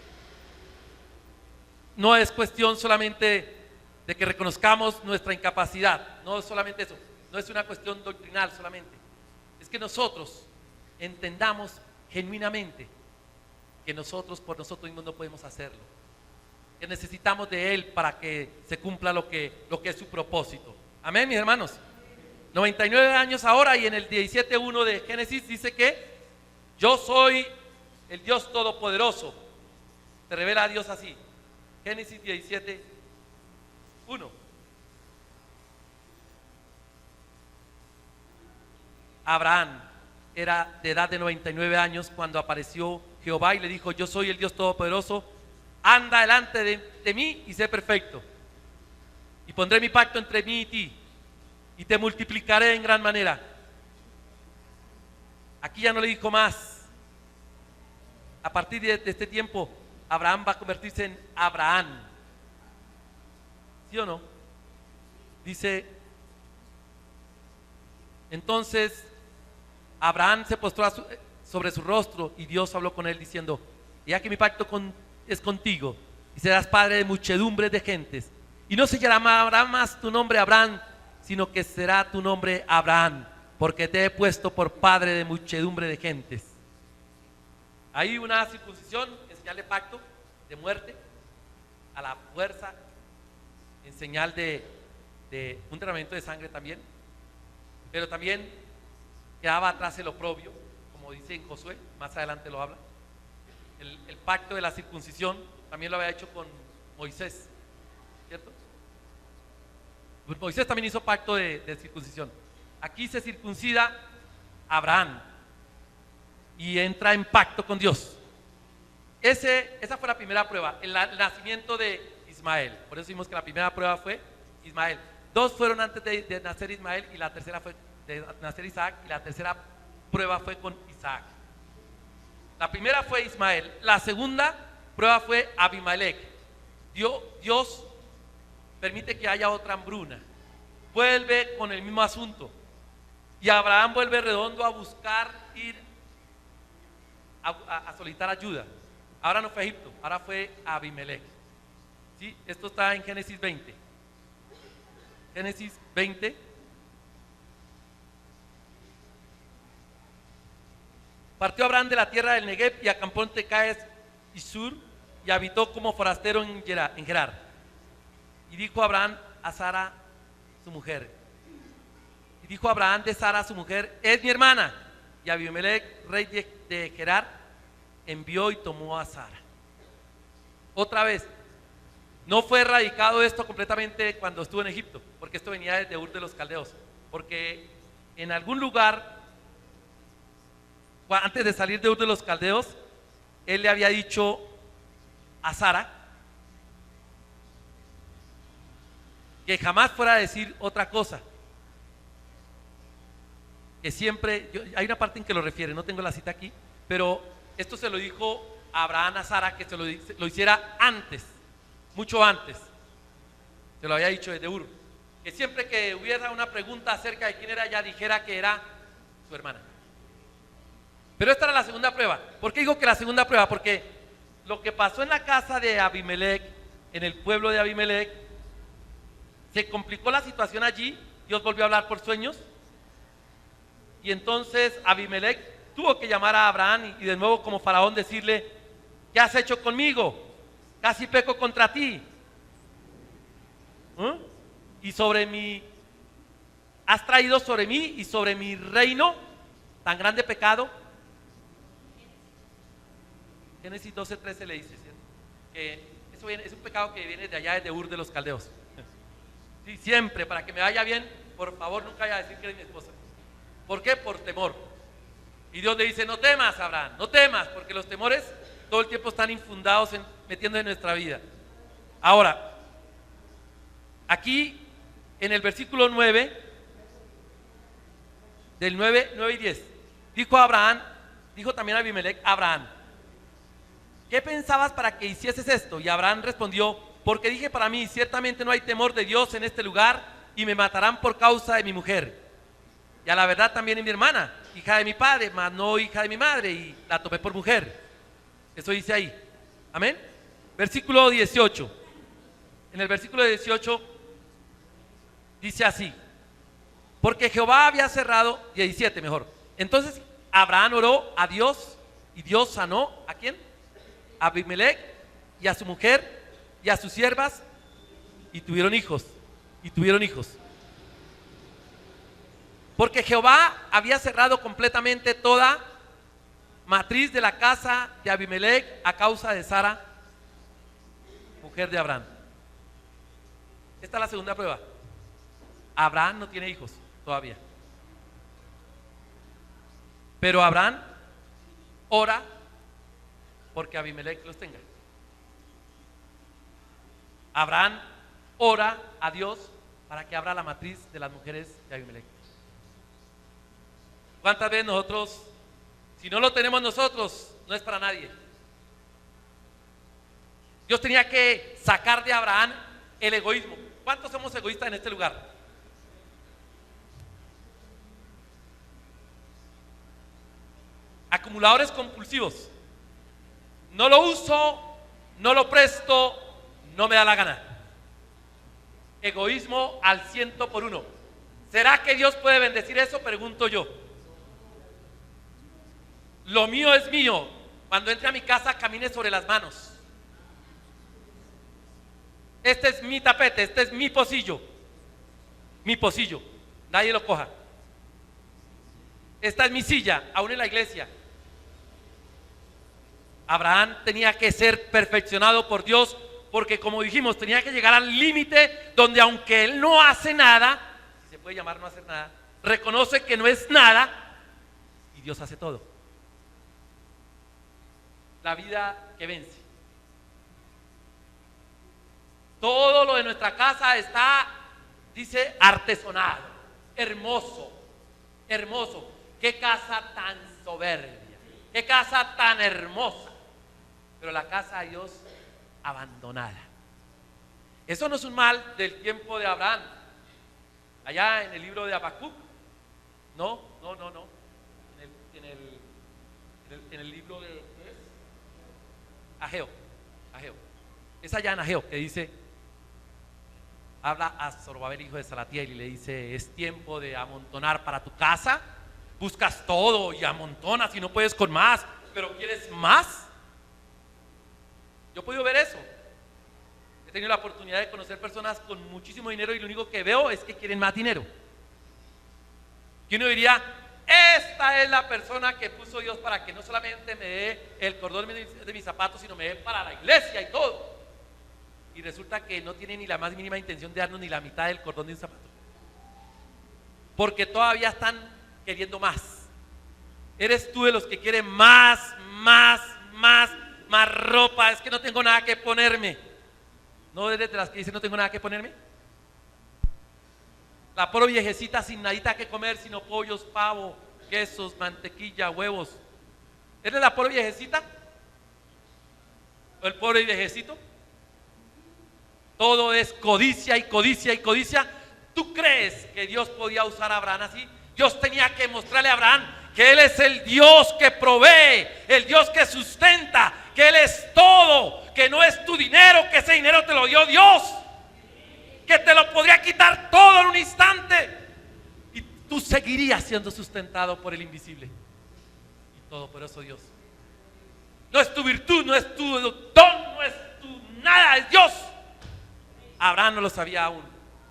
no es cuestión solamente de que reconozcamos nuestra incapacidad, no es solamente eso, no es una cuestión doctrinal solamente, es que nosotros entendamos genuinamente que nosotros por nosotros mismos no podemos hacerlo, que necesitamos de Él para que se cumpla lo que es su propósito. Amén, mis hermanos. 99 años ahora, y en el 17:1 de Génesis dice que yo soy el Dios Todopoderoso. Se revela a Dios así. Génesis 17:1. Abraham era de edad de 99 años cuando apareció Jehová y le dijo: yo soy el Dios Todopoderoso, anda delante de mí y sé perfecto, y pondré mi pacto entre mí y ti, y te multiplicaré en gran manera. Aquí ya no le dijo más. A partir de este tiempo, Abraham va a convertirse en Abraham. ¿Sí o no? Dice, entonces Abraham se postró sobre su rostro y Dios habló con él diciendo: ya que mi pacto es contigo y serás padre de muchedumbres de gentes, y no se llamará más tu nombre Abraham, sino que será tu nombre Abraham, porque te he puesto por padre de muchedumbre de gentes. Hay una circuncisión en señal de pacto, de muerte a la fuerza, en señal de un derramamiento de sangre también, pero también quedaba atrás el oprobio, como dice en Josué, más adelante lo habla. El pacto de la circuncisión también lo había hecho con Moisés, ¿cierto? Pues Moisés también hizo pacto de circuncisión. Aquí se circuncida Abraham y entra en pacto con Dios. Esa fue la primera prueba, el nacimiento de Ismael. Por eso vimos que la primera prueba fue Ismael. Dos fueron antes de nacer Ismael, y la tercera fue de nacer Isaac, y la tercera prueba fue con Isaac. La primera fue Ismael, la segunda prueba fue Abimelech. Dios permite que haya otra hambruna, vuelve con el mismo asunto, y Abraham vuelve redondo a buscar ir a solicitar ayuda. Ahora no fue a Egipto, ahora fue a Abimelech. ¿Sí? Esto está en Génesis 20. Génesis 20. Partió Abraham de la tierra del Negev y acampó en Tecaes y Sur, y habitó como forastero en Gerar. Y dijo Abraham a Sara, su mujer. Y dijo Abraham de Sara, su mujer: es mi hermana. Y Abimelech, rey de Gerar, envió y tomó a Sara. Otra vez, no fue erradicado esto completamente cuando estuvo en Egipto, porque esto venía desde Ur de los Caldeos. Porque en algún lugar, antes de salir de Ur de los Caldeos, él le había dicho a Sara que jamás fuera a decir otra cosa, que siempre, hay una parte en que lo refiere, no tengo la cita aquí, pero esto se lo dijo Abraham a Sara, que lo hiciera antes, mucho antes. Se lo había dicho desde Ur, que siempre que hubiera una pregunta acerca de quién era, ella dijera que era su hermana. Pero esta era la segunda prueba. ¿Por qué digo que la segunda prueba? Porque lo que pasó en la casa de Abimelech, en el pueblo de Abimelech, Se complicó la situación allí, Dios volvió a hablar por sueños, y entonces Abimelech tuvo que llamar a Abraham y de nuevo como faraón decirle: ¿qué has hecho conmigo? Casi peco contra ti. Y sobre mí, has traído sobre mí y sobre mi reino tan grande pecado. Génesis 12:13 le dice, ¿cierto? Que eso viene, es un pecado que viene de allá, desde Ur de los Caldeos. Sí, siempre, para que me vaya bien, por favor nunca vaya a decir que eres mi esposa. ¿Por qué? Por temor. Y Dios le dice: no temas, Abraham, no temas, porque los temores todo el tiempo están infundados metiendo en nuestra vida. Ahora, aquí en el versículo 9, del 9 y 10, dijo también a Abimelech a Abraham: ¿qué pensabas para que hicieses esto? Y Abraham respondió: porque dije para mí, ciertamente no hay temor de Dios en este lugar, y me matarán por causa de mi mujer. Y a la verdad también es mi hermana, hija de mi padre, mas no hija de mi madre, y la tomé por mujer. Eso dice ahí. Amén. Versículo 18. En el versículo 18 dice así: porque Jehová había cerrado, 17 mejor. Entonces Abraham oró a Dios, y Dios sanó ¿a quién? A Abimelech y a su mujer y a sus siervas, y tuvieron hijos. Porque Jehová había cerrado completamente toda matriz de la casa de Abimelech a causa de Sara, mujer de Abraham. Esta es la segunda prueba. Abraham no tiene hijos todavía, pero Abraham ora porque Abimelech los tenga. Abraham ora a Dios para que abra la matriz de las mujeres de Abimelech. ¿Cuántas veces nosotros, si no lo tenemos nosotros, no es para nadie? Dios tenía que sacar de Abraham el egoísmo. ¿Cuántos somos egoístas en este lugar? Acumuladores compulsivos. No lo uso, no lo presto, no me da la gana. Egoísmo al 100%. ¿Será que Dios puede bendecir eso? Pregunto yo. Lo mío es mío. Cuando entre a mi casa, camine sobre las manos. Este es mi tapete, este es mi pocillo. Mi pocillo. Nadie lo coja. Esta es mi silla, aún en la iglesia. Abraham tenía que ser perfeccionado por Dios, porque como dijimos, tenía que llegar al límite donde aunque él no hace nada, si se puede llamar no hacer nada, reconoce que no es nada y Dios hace todo. La vida que vence. Todo lo de nuestra casa está, dice, artesonado, hermoso, hermoso. Qué casa tan soberbia, qué casa tan hermosa. Pero la casa de Dios abandonada. Eso no es un mal del tiempo de Abraham. Allá en el libro de Habacuc, no. En el libro de Ageo. Es allá en Ageo que dice, habla a Zorobabel, hijo de Salatiel, y le dice: es tiempo de amontonar para tu casa. Buscas todo y amontonas y no puedes con más, pero quieres más. Yo he podido ver eso. He tenido la oportunidad de conocer personas con muchísimo dinero y lo único que veo es que quieren más dinero. Y uno diría: esta es la persona que puso Dios para que no solamente me dé el cordón de mis zapatos, sino me dé para la iglesia y todo. Y resulta que no tiene ni la más mínima intención de darnos ni la mitad del cordón de un zapato, porque todavía están queriendo más. Eres tú de los que quieren más ropa. Es que no tengo nada que ponerme. ¿No eres de las que dicen no tengo nada que ponerme? La pobre viejecita sin nadita que comer, sino pollos, pavo, quesos, mantequilla, huevos. ¿Eres la pobre viejecita? ¿O el pobre viejecito? Todo es codicia y codicia y codicia. ¿Tú crees que Dios podía usar a Abraham así? Dios tenía que mostrarle a Abraham que Él es el Dios que provee, el Dios que sustenta, que Él es todo, que no es tu dinero, que ese dinero te lo dio Dios, que te lo podría quitar todo en un instante y tú seguirías siendo sustentado por el invisible y todopoderoso Dios. No es tu virtud, no es tu don, no es tu nada, es Dios. Abraham no lo sabía aún,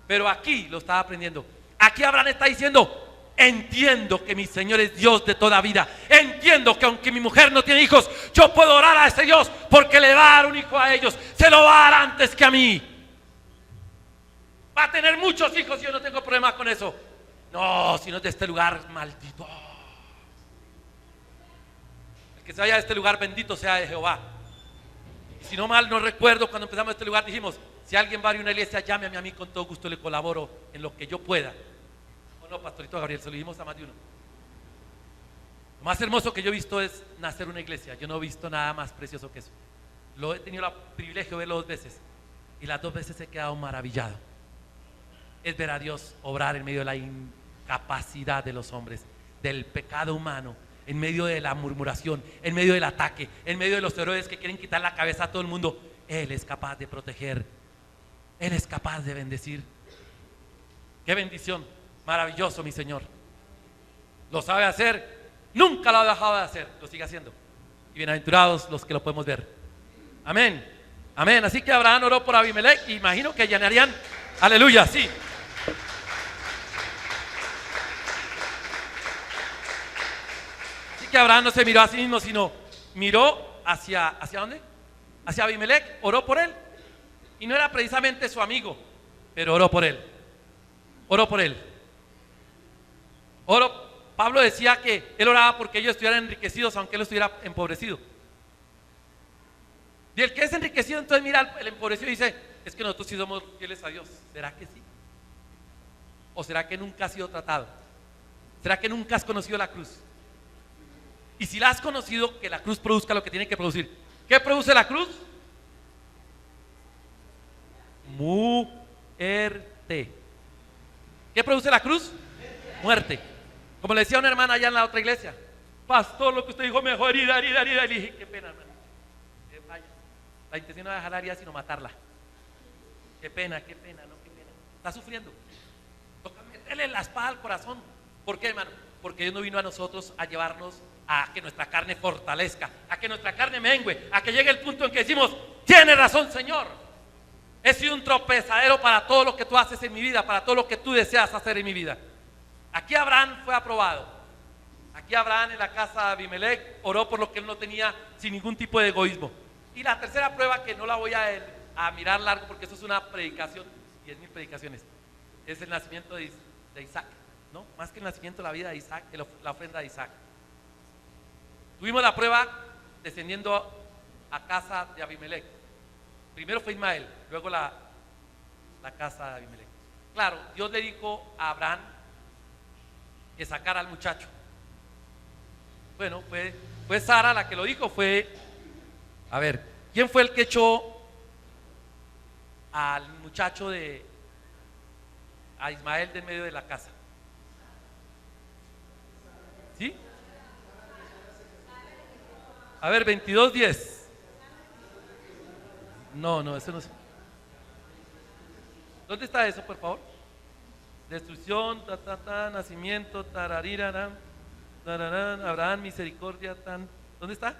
pero aquí lo estaba aprendiendo. Aquí Abraham está diciendo: entiendo que mi Señor es Dios de toda vida. Entiendo que aunque mi mujer no tiene hijos, yo puedo orar a ese Dios porque le va a dar un hijo a ellos. Se lo va a dar antes que a mí. Va a tener muchos hijos y yo no tengo problema con eso. No, si no es de este lugar, maldito. El que se vaya de este lugar, bendito sea de Jehová. Y si no mal no recuerdo, cuando empezamos este lugar dijimos: si alguien va a una iglesia, llámeme a mí, con todo gusto le colaboro en lo que yo pueda. No, pastorito Gabriel, se lo dijimos a más de uno. Lo más hermoso que yo he visto es nacer una iglesia. Yo no he visto nada más precioso que eso. Lo he tenido el privilegio de verlo 2 veces y las 2 veces he quedado maravillado. Es ver a Dios obrar en medio de la incapacidad de los hombres, del pecado humano, en medio de la murmuración, en medio del ataque, en medio de los héroes que quieren quitar la cabeza a todo el mundo. Él es capaz de proteger, Él es capaz de bendecir. ¡Qué bendición! Maravilloso, mi Señor. Lo sabe hacer, nunca lo ha dejado de hacer, lo sigue haciendo. Y bienaventurados los que lo podemos ver. Amén, amén. Así que Abraham oró por Abimelech. Imagino que llenarían, aleluya, sí. Así que Abraham no se miró a sí mismo, sino miró ¿hacia dónde? Hacia Abimelech, oró por él. Y no era precisamente su amigo, pero oró por él. Oró por él. Pablo decía que él oraba porque ellos estuvieran enriquecidos aunque él estuviera empobrecido. Y el que es enriquecido, entonces mira el empobrecido y dice: es que nosotros sí somos fieles a Dios. ¿Será que sí? ¿O será que nunca has sido tratado? ¿Será que nunca has conocido la cruz? Y si la has conocido, que la cruz produzca lo que tiene que producir. ¿Qué produce la cruz? Muerte. ¿Qué produce la cruz? Muerte. Como le decía una hermana allá en la otra iglesia: pastor, lo que usted dijo, mejor herida. Y le dije: qué pena, hermano. La intención no es dejar la herida, sino matarla. Qué pena, no, qué pena. Está sufriendo. Toca meterle la espada al corazón. ¿Por qué, hermano? Porque Dios no vino a nosotros a llevarnos a que nuestra carne fortalezca, a que nuestra carne mengue, a que llegue el punto en que decimos: tiene razón, Señor. He sido un tropezadero para todo lo que tú haces en mi vida, para todo lo que tú deseas hacer en mi vida. Aquí Abraham fue aprobado. Aquí Abraham, en la casa de Abimelech, oró por lo que él no tenía, sin ningún tipo de egoísmo. Y la tercera prueba, que no la voy a mirar largo porque eso es una predicación, 10,000 predicaciones, es el nacimiento de Isaac, ¿no? Más que el nacimiento de la vida de Isaac, la ofrenda de Isaac. Tuvimos la prueba descendiendo a casa de Abimelech. Primero fue Ismael, luego la casa de Abimelech. Claro, Dios le dijo a Abraham que sacara al muchacho. Bueno, fue Sara la que lo dijo. A ver, ¿quién fue el que echó al muchacho a Ismael de en medio de la casa? ¿Sí? A ver, 22:10. No, eso no es. ¿Dónde está eso, por favor? Destrucción, nacimiento, tararirarán, Abraham, misericordia, ¿dónde está?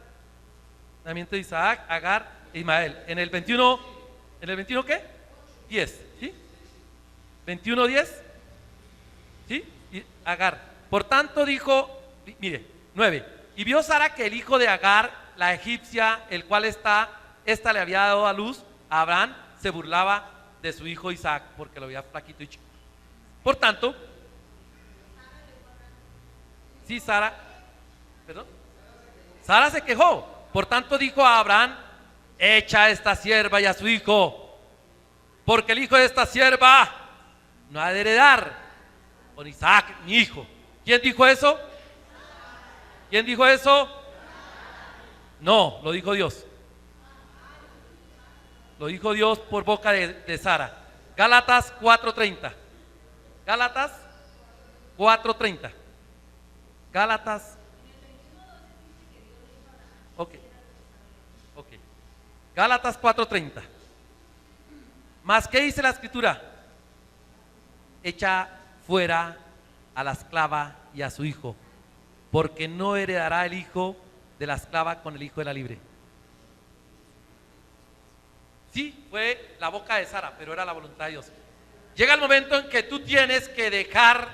Nacimiento de Isaac, Agar e Ismael. En el 21 ¿qué? 10, ¿sí? 21:10, ¿sí? Y Agar. Por tanto dijo, mire, 9. Y vio Sara que el hijo de Agar, la egipcia, el cual esta le había dado a luz a Abraham, se burlaba de su hijo Isaac, porque lo veía flaquito y chico. Por tanto, sí, Sara se quejó. Por tanto dijo a Abraham: echa a esta sierva y a su hijo, porque el hijo de esta sierva no ha de heredar con Isaac mi hijo. ¿Quién dijo eso? ¿Quién dijo eso? No, lo dijo Dios. Lo dijo Dios por boca de Sara. Gálatas 4:30. Gálatas 4:30. Gálatas. Ok. Gálatas 4:30. Más, ¿qué dice la escritura? echa fuera a la esclava y a su hijo, porque no heredará el hijo de la esclava con el hijo de la libre. Sí, fue la boca de Sara, pero era la voluntad de Dios. Llega el momento en que tú tienes que dejar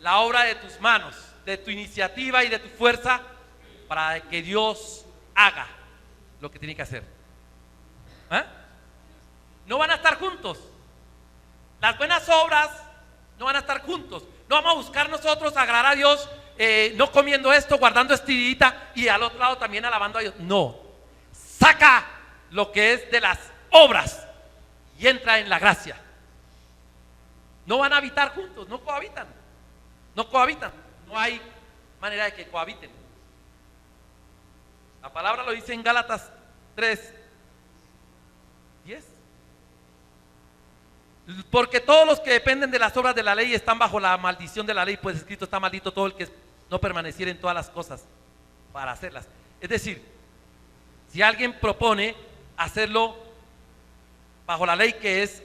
la obra de tus manos, de tu iniciativa y de tu fuerza, para que Dios haga lo que tiene que hacer. ¿Eh? No van a estar juntos. Las buenas obras no van a estar juntos. No vamos a buscar nosotros agradar a Dios no comiendo esto, guardando estidita y al otro lado también alabando a Dios. No. Saca lo que es de las obras y entra en la gracia. No van a habitar juntos, no cohabitan. No cohabitan. No hay manera de que cohabiten. La palabra lo dice en Gálatas 3:10. Porque todos los que dependen de las obras de la ley están bajo la maldición de la ley, pues escrito está maldito todo el que no permaneciera en todas las cosas para hacerlas. Es decir, si alguien propone hacerlo bajo la ley, que es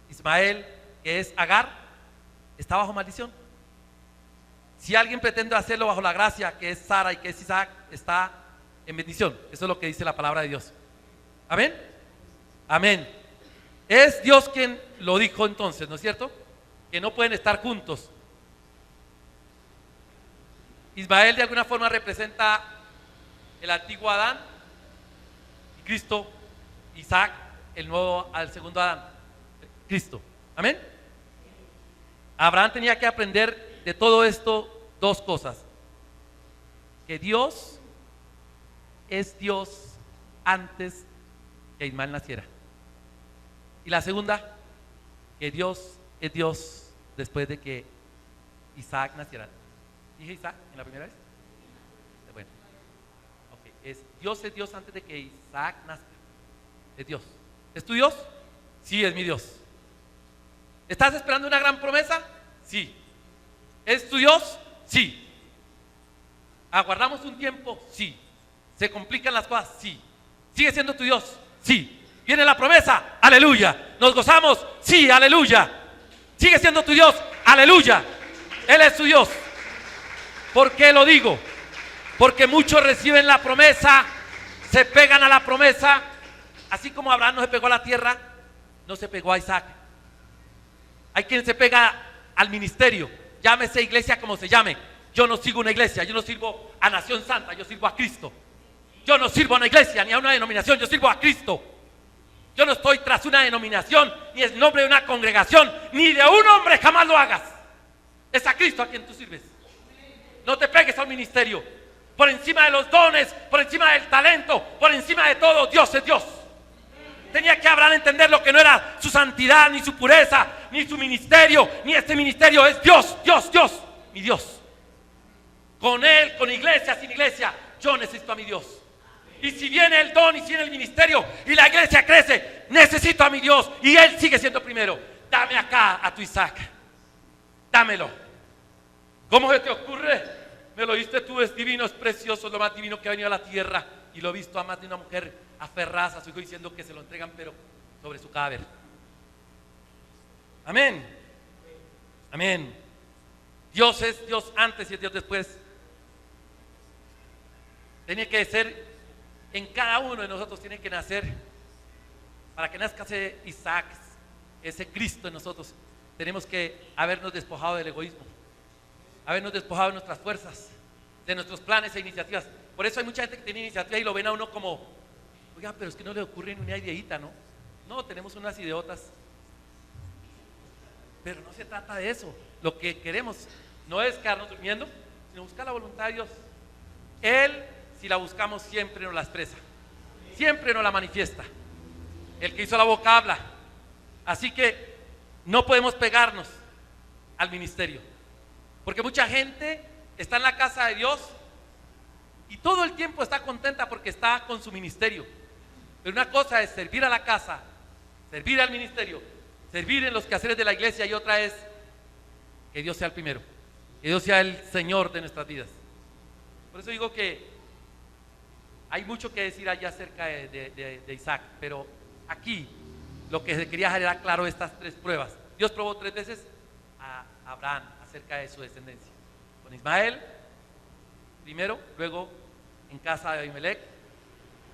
Ismael, que es Agar, está bajo maldición. Si alguien pretende hacerlo bajo la gracia, que es Sara y que es Isaac, está en bendición. Eso es lo que dice la palabra de Dios. Amén. Amén. Es Dios quien lo dijo entonces, ¿no es cierto? Que no pueden estar juntos. Ismael de alguna forma representa el antiguo Adán y Cristo, Isaac, al segundo Adán, Cristo. Amén. Abraham tenía que aprender de todo esto dos cosas: que Dios es Dios antes que Ismael naciera, y la segunda, que Dios es Dios después de que Isaac naciera. ¿Dije Isaac en la primera vez? Bueno, ok, Dios es Dios antes de que Isaac nazca. Es Dios. ¿Es tu Dios? Sí, es mi Dios. ¿Estás esperando una gran promesa? Sí. ¿Es tu Dios? Sí. ¿Aguardamos un tiempo? Sí. ¿Se complican las cosas? Sí. ¿Sigue siendo tu Dios? Sí. ¿Viene la promesa? ¡Aleluya! ¿Nos gozamos? Sí, aleluya. ¿Sigue siendo tu Dios? ¡Aleluya! Él es tu Dios. ¿Por qué lo digo? Porque muchos reciben la promesa, se pegan a la promesa, así como Abraham no se pegó a la tierra, no se pegó a Isaac. Hay quien se pega al ministerio, llámese iglesia como se llame. Yo no sigo una iglesia, yo no sirvo a Nación Santa, yo sirvo a Cristo. Yo no sirvo a una iglesia ni a una denominación, yo sirvo a Cristo. Yo no estoy tras una denominación, ni el nombre de una congregación, ni de un hombre, jamás lo hagas. Es a Cristo a quien tú sirves. No te pegues al ministerio. Por encima de los dones, por encima del talento, por encima de todo, Dios es Dios. Tenía que Abraham entender lo que no era su santidad, ni su pureza, ni su ministerio, ni este ministerio. Es Dios, Dios, Dios, mi Dios. Con Él, con iglesia, sin iglesia, yo necesito a mi Dios. Y si viene el don y si viene el ministerio y la iglesia crece, necesito a mi Dios y Él sigue siendo primero. Dame acá a tu Isaac, dámelo. ¿Cómo se te ocurre? Me lo diste tú, es divino, es precioso, lo más divino que ha venido a la tierra. Y lo he visto a más de una mujer aferrada a su hijo diciendo que se lo entregan, pero sobre su cadáver. Amén. Amén. Dios es Dios antes y es Dios después. Tiene que ser en cada uno de nosotros, tiene que nacer. Para que nazca ese Isaac, ese Cristo en nosotros, tenemos que habernos despojado del egoísmo, habernos despojado de nuestras fuerzas, de nuestros planes e iniciativas. Por eso hay mucha gente que tiene iniciativa y lo ven a uno como, oiga, pero es que no le ocurre ni una ideita, ¿no? No, tenemos unas ideotas. Pero no se trata de eso. Lo que queremos no es quedarnos durmiendo, sino buscar la voluntad de Dios. Él, si la buscamos, siempre nos la expresa, siempre nos la manifiesta. El que hizo la boca habla. Así que no podemos pegarnos al ministerio, porque mucha gente está en la casa de Dios y todo el tiempo está contenta porque está con su ministerio. Pero una cosa es servir a la casa, servir al ministerio, servir en los quehaceres de la iglesia, y otra es que Dios sea el primero, que Dios sea el Señor de nuestras vidas. Por eso digo que hay mucho que decir allá acerca de Isaac, pero aquí lo que se quería dejar era claro estas tres pruebas. Dios probó 3 veces a Abraham acerca de su descendencia. Con Ismael, primero, luego en casa de Abimelech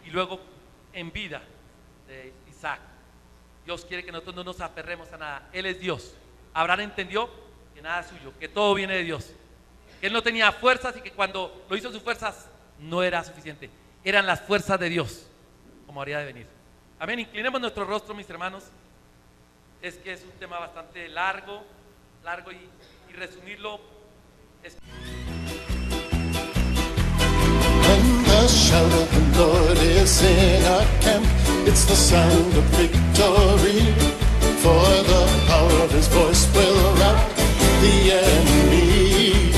y luego en vida de Isaac. Dios quiere que nosotros no nos aferremos a nada. Él es Dios. Abraham entendió que nada es suyo, que todo viene de Dios. Que él no tenía fuerzas y que cuando lo hizo sus fuerzas no era suficiente. Eran las fuerzas de Dios, como habría de venir. Amén. Inclinemos nuestro rostro, mis hermanos. Es que es un tema bastante largo y resumirlo es... When the shout of the Lord is in our camp, it's the sound of victory. For the power of his voice will rout the enemy.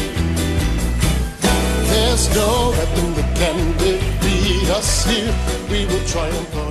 There's no weapon that can defeat us here. We will triumph.